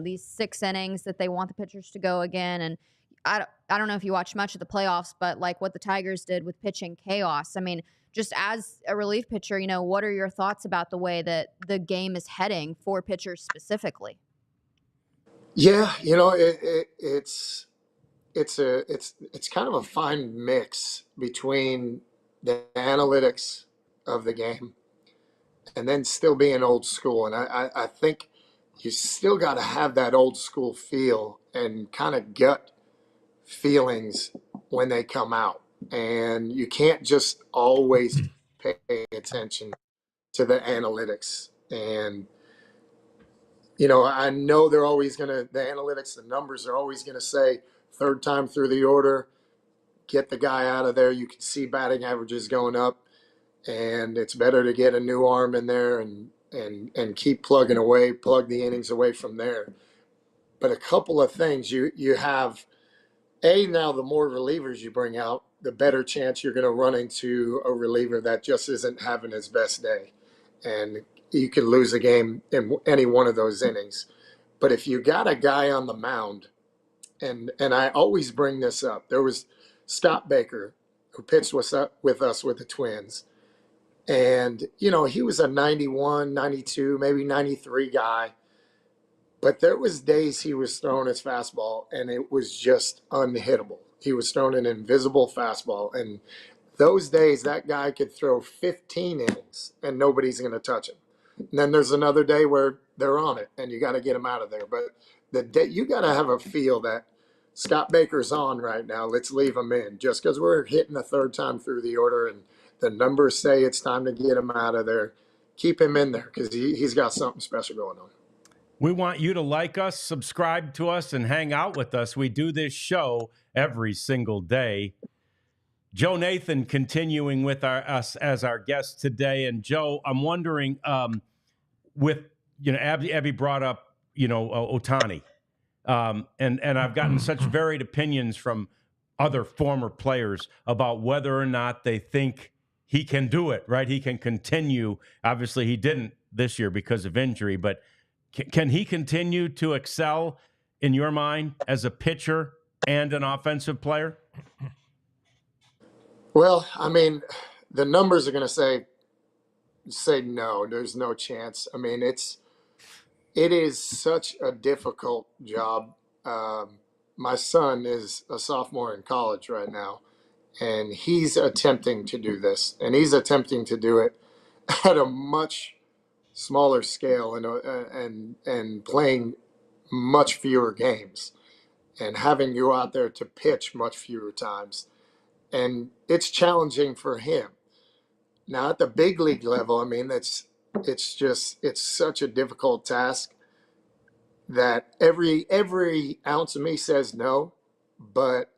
these 6 innings that they want the pitchers to go again. And I don't know if you watched much of the playoffs, but like what the Tigers did with pitching chaos. I mean, just as a relief pitcher, what are your thoughts about the way that the game is heading for pitchers specifically? Yeah, it's kind of a fine mix between the analytics of the game and then still being old school. And I think you still got to have that old school feel and kind of gut feelings when they come out. And you can't just always pay attention to the analytics. And, I know they're always the analytics, the numbers are always going to say 3rd time through the order, get the guy out of there. You can see batting averages going up, and it's better to get a new arm in there and keep plugging away, plug the innings away from there. But a couple of things you have, now the more relievers you bring out, the better chance you're going to run into a reliever that just isn't having his best day. And you could lose a game in any one of those innings. But if you got a guy on the mound, and I always bring this up, there was Scott Baker, who pitched with us with the Twins. And, he was a 91, 92, maybe 93 guy. But there was days he was throwing his fastball, and it was just unhittable. He was throwing an invisible fastball. And those days, that guy could throw 15 innings, and nobody's going to touch him. And then there's another day where they're on it, and you got to get him out of there. But the day you got to have a feel that Scott Baker's on right now. Let's leave him in. Just because we're hitting the 3rd time through the order and the numbers say it's time to get him out of there, keep him in there because he's got something special going on. We want you to like us, subscribe to us, and hang out with us. We do this show every single day. Joe Nathan continuing with us as our guest today. And Joe, I'm wondering, Abby brought up, Ohtani. And I've gotten such varied opinions from other former players about whether or not they think he can do it, right? He can continue. Obviously, he didn't this year because of injury, but can he continue to excel in your mind as a pitcher and an offensive player? Well, I mean, the numbers are going to say no. There's no chance. I mean, it is such a difficult job. My son is a sophomore in college right now, and he's attempting to do this, and he's attempting to do it at a much smaller scale and playing much fewer games and having you out there to pitch much fewer times. And it's challenging for him. Now at the big league level, I mean, it's such a difficult task that every ounce of me says no, but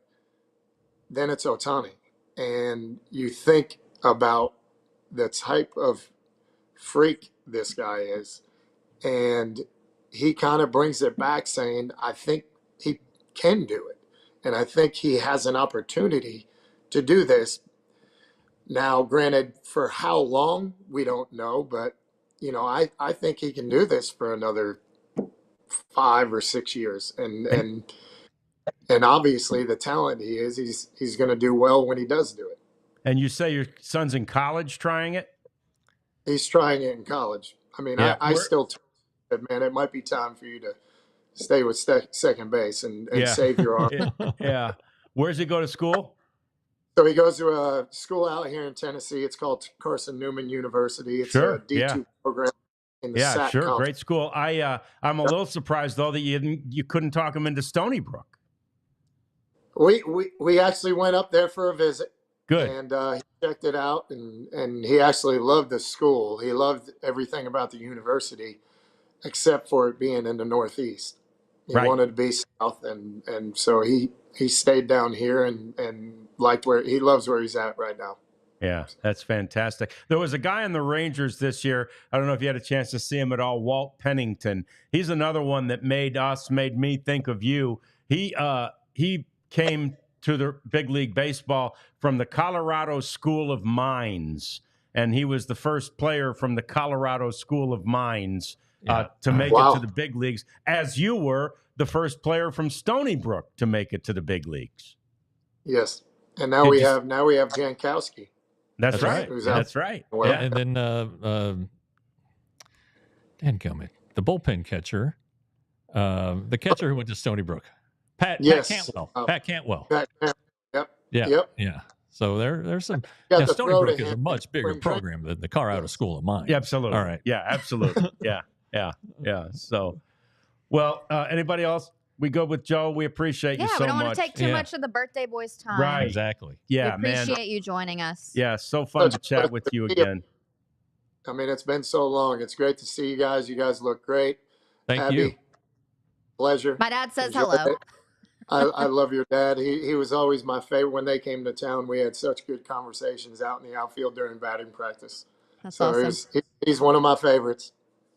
then it's Ohtani. And you think about the type of freak this guy is, and he kind of brings it back saying, I think he can do it. And I think he has an opportunity to do this. Now, granted, for how long, we don't know, but, you know, I think he can do this for another 5 or 6 years. And obviously the talent he is, he's going to do well when he does do it. And you say your son's in college trying it? He's trying it in college. I mean, Yeah. I still said, man, it might be time for you to stay with second base and save your arm. Yeah. Where's he go to school? So he goes to a school out here in Tennessee. It's called Carson Newman University. It's a D2 program in the SAC sure. conference. Great school. I'm a little surprised though that you couldn't talk him into Stony Brook. We actually went up there for a visit. Good. And he checked it out, and he actually loved the school. He loved everything about the university, except for it being in the Northeast. He wanted to be south, and so he stayed down here and liked he loves where he's at right now. Yeah, that's fantastic. There was a guy on the Rangers this year. I don't know if you had a chance to see him at all. Walt Pennington. He's another one that made me think of you. He came to the big league baseball from the Colorado School of Mines, and he was the first player from the Colorado School of Mines to make it to the big leagues, as you were the first player from Stony Brook to make it to the big leagues. Yes, and now we have Jankowski. That's right. That's right. Well, yeah. And then dadgummit, the bullpen catcher, the catcher who went to Stony Brook. Pat Cantwell. Pat Cantwell. Yep. Yeah. So there's some. Stony Brook is a much bigger program than the Colorado School of Mines. Yeah, absolutely. All right. Yeah, absolutely. Yeah. So, well, anybody else? We go with Joe. We appreciate you so much. Yeah, we don't want to take too much of the birthday boy's time. Right. Exactly. Yeah, we appreciate you joining us. Yeah, so fun to chat with you again. I mean, it's been so long. It's great to see you guys. You guys look great. Thank you. Pleasure. My dad says hello. I love your dad. He was always my favorite. When they came to town, we had such good conversations out in the outfield during batting practice. That's awesome. He's one of my favorites.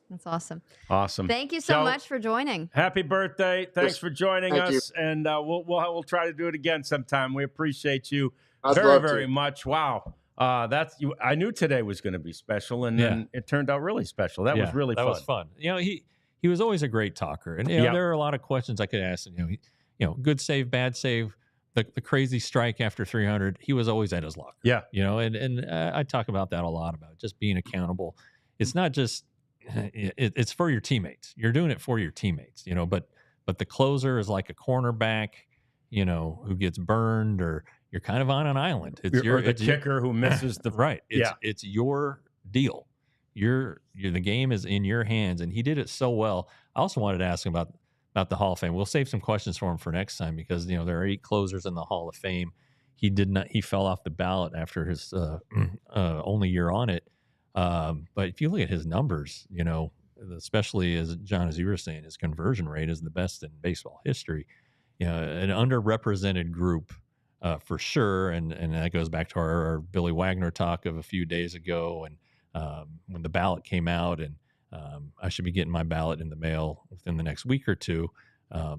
That's awesome. Awesome. Thank you so much for joining. Happy birthday. Thanks for joining us. You. And we'll try to do it again sometime. We appreciate you very much. Wow. I knew today was going to be special, and then it turned out really special. That was really fun. That was fun. You know, he was always a great talker. And there are a lot of questions I could ask him. Good save, bad save, the crazy strike after 300. He was always at his locker. Yeah. And I talk about that a lot, about just being accountable. It's not just it's for your teammates. You're doing it for your teammates, but the closer is like a cornerback, who gets burned, or you're kind of on an island. It's the kicker who misses the right. It's your deal. The game is in your hands, and he did it so well. I also wanted to ask him about the Hall of Fame. We'll save some questions for him for next time, because there are 8 closers in the Hall of Fame. He fell off the ballot after his only year on it. But if you look at his numbers, especially as John, as you were saying, his conversion rate is the best in baseball history. An underrepresented group for sure, and that goes back to our Billy Wagner talk of a few days ago, and when the ballot came out, and I should be getting my ballot in the mail within the next week or two. I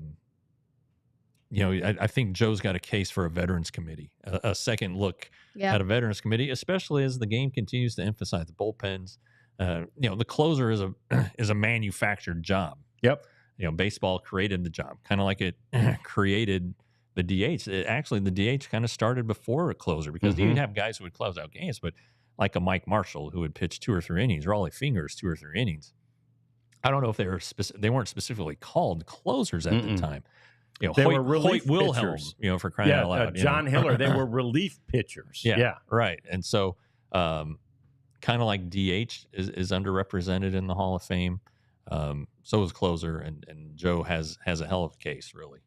think Joe's got a case for a veterans committee, a second look at a veterans committee, especially as the game continues to emphasize the bullpens. The closer is a manufactured job. Yep. Baseball created the job, kind of like it created the DH. Actually, the DH kind of started before a closer because you'd have guys who would close out games, but like a Mike Marshall who would pitch 2 or 3 innings, Raleigh Fingers 2 or 3 innings. I don't know if they weren't specifically called closers at the time. You know, they were relief Hoyt Wilhelm, pitchers. you know, for crying out loud. John Hiller, they were relief pitchers. Yeah, right. And so, kind of like DH is underrepresented in the Hall of Fame. So is closer, and Joe has a hell of a case, really.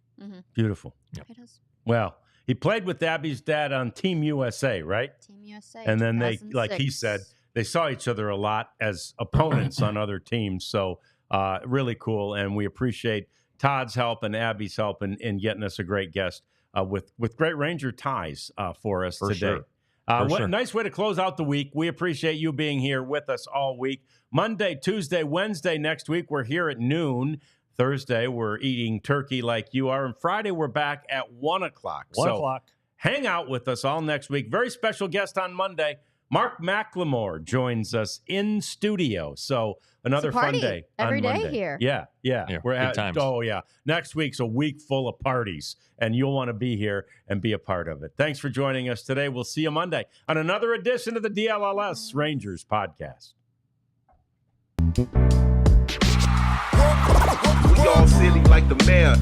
Beautiful. Yep. It is. Well, he played with Abby's dad on Team USA, right? Team USA. And then they, 2006. like he said, they saw each other a lot as opponents on other teams. So really cool. And we appreciate Todd's help and Abby's help in getting us a great guest with great Ranger ties for us today. Sure. Nice way to close out the week. We appreciate you being here with us all week. Monday, Tuesday, Wednesday next week, we're here at noon. Thursday, we're eating turkey like you are. And Friday, we're back at 1 o'clock. 1 o'clock. Hang out with us all next week. Very special guest on Monday. Mark McLemore joins us in studio. So another It's a party fun day every on day Monday. here. Yeah. We're good times. Oh, yeah. Next week's a week full of parties, and you'll want to be here and be a part of it. Thanks for joining us today. We'll see you Monday on another edition of the DLLS Rangers Podcast. We all silly like the mayor.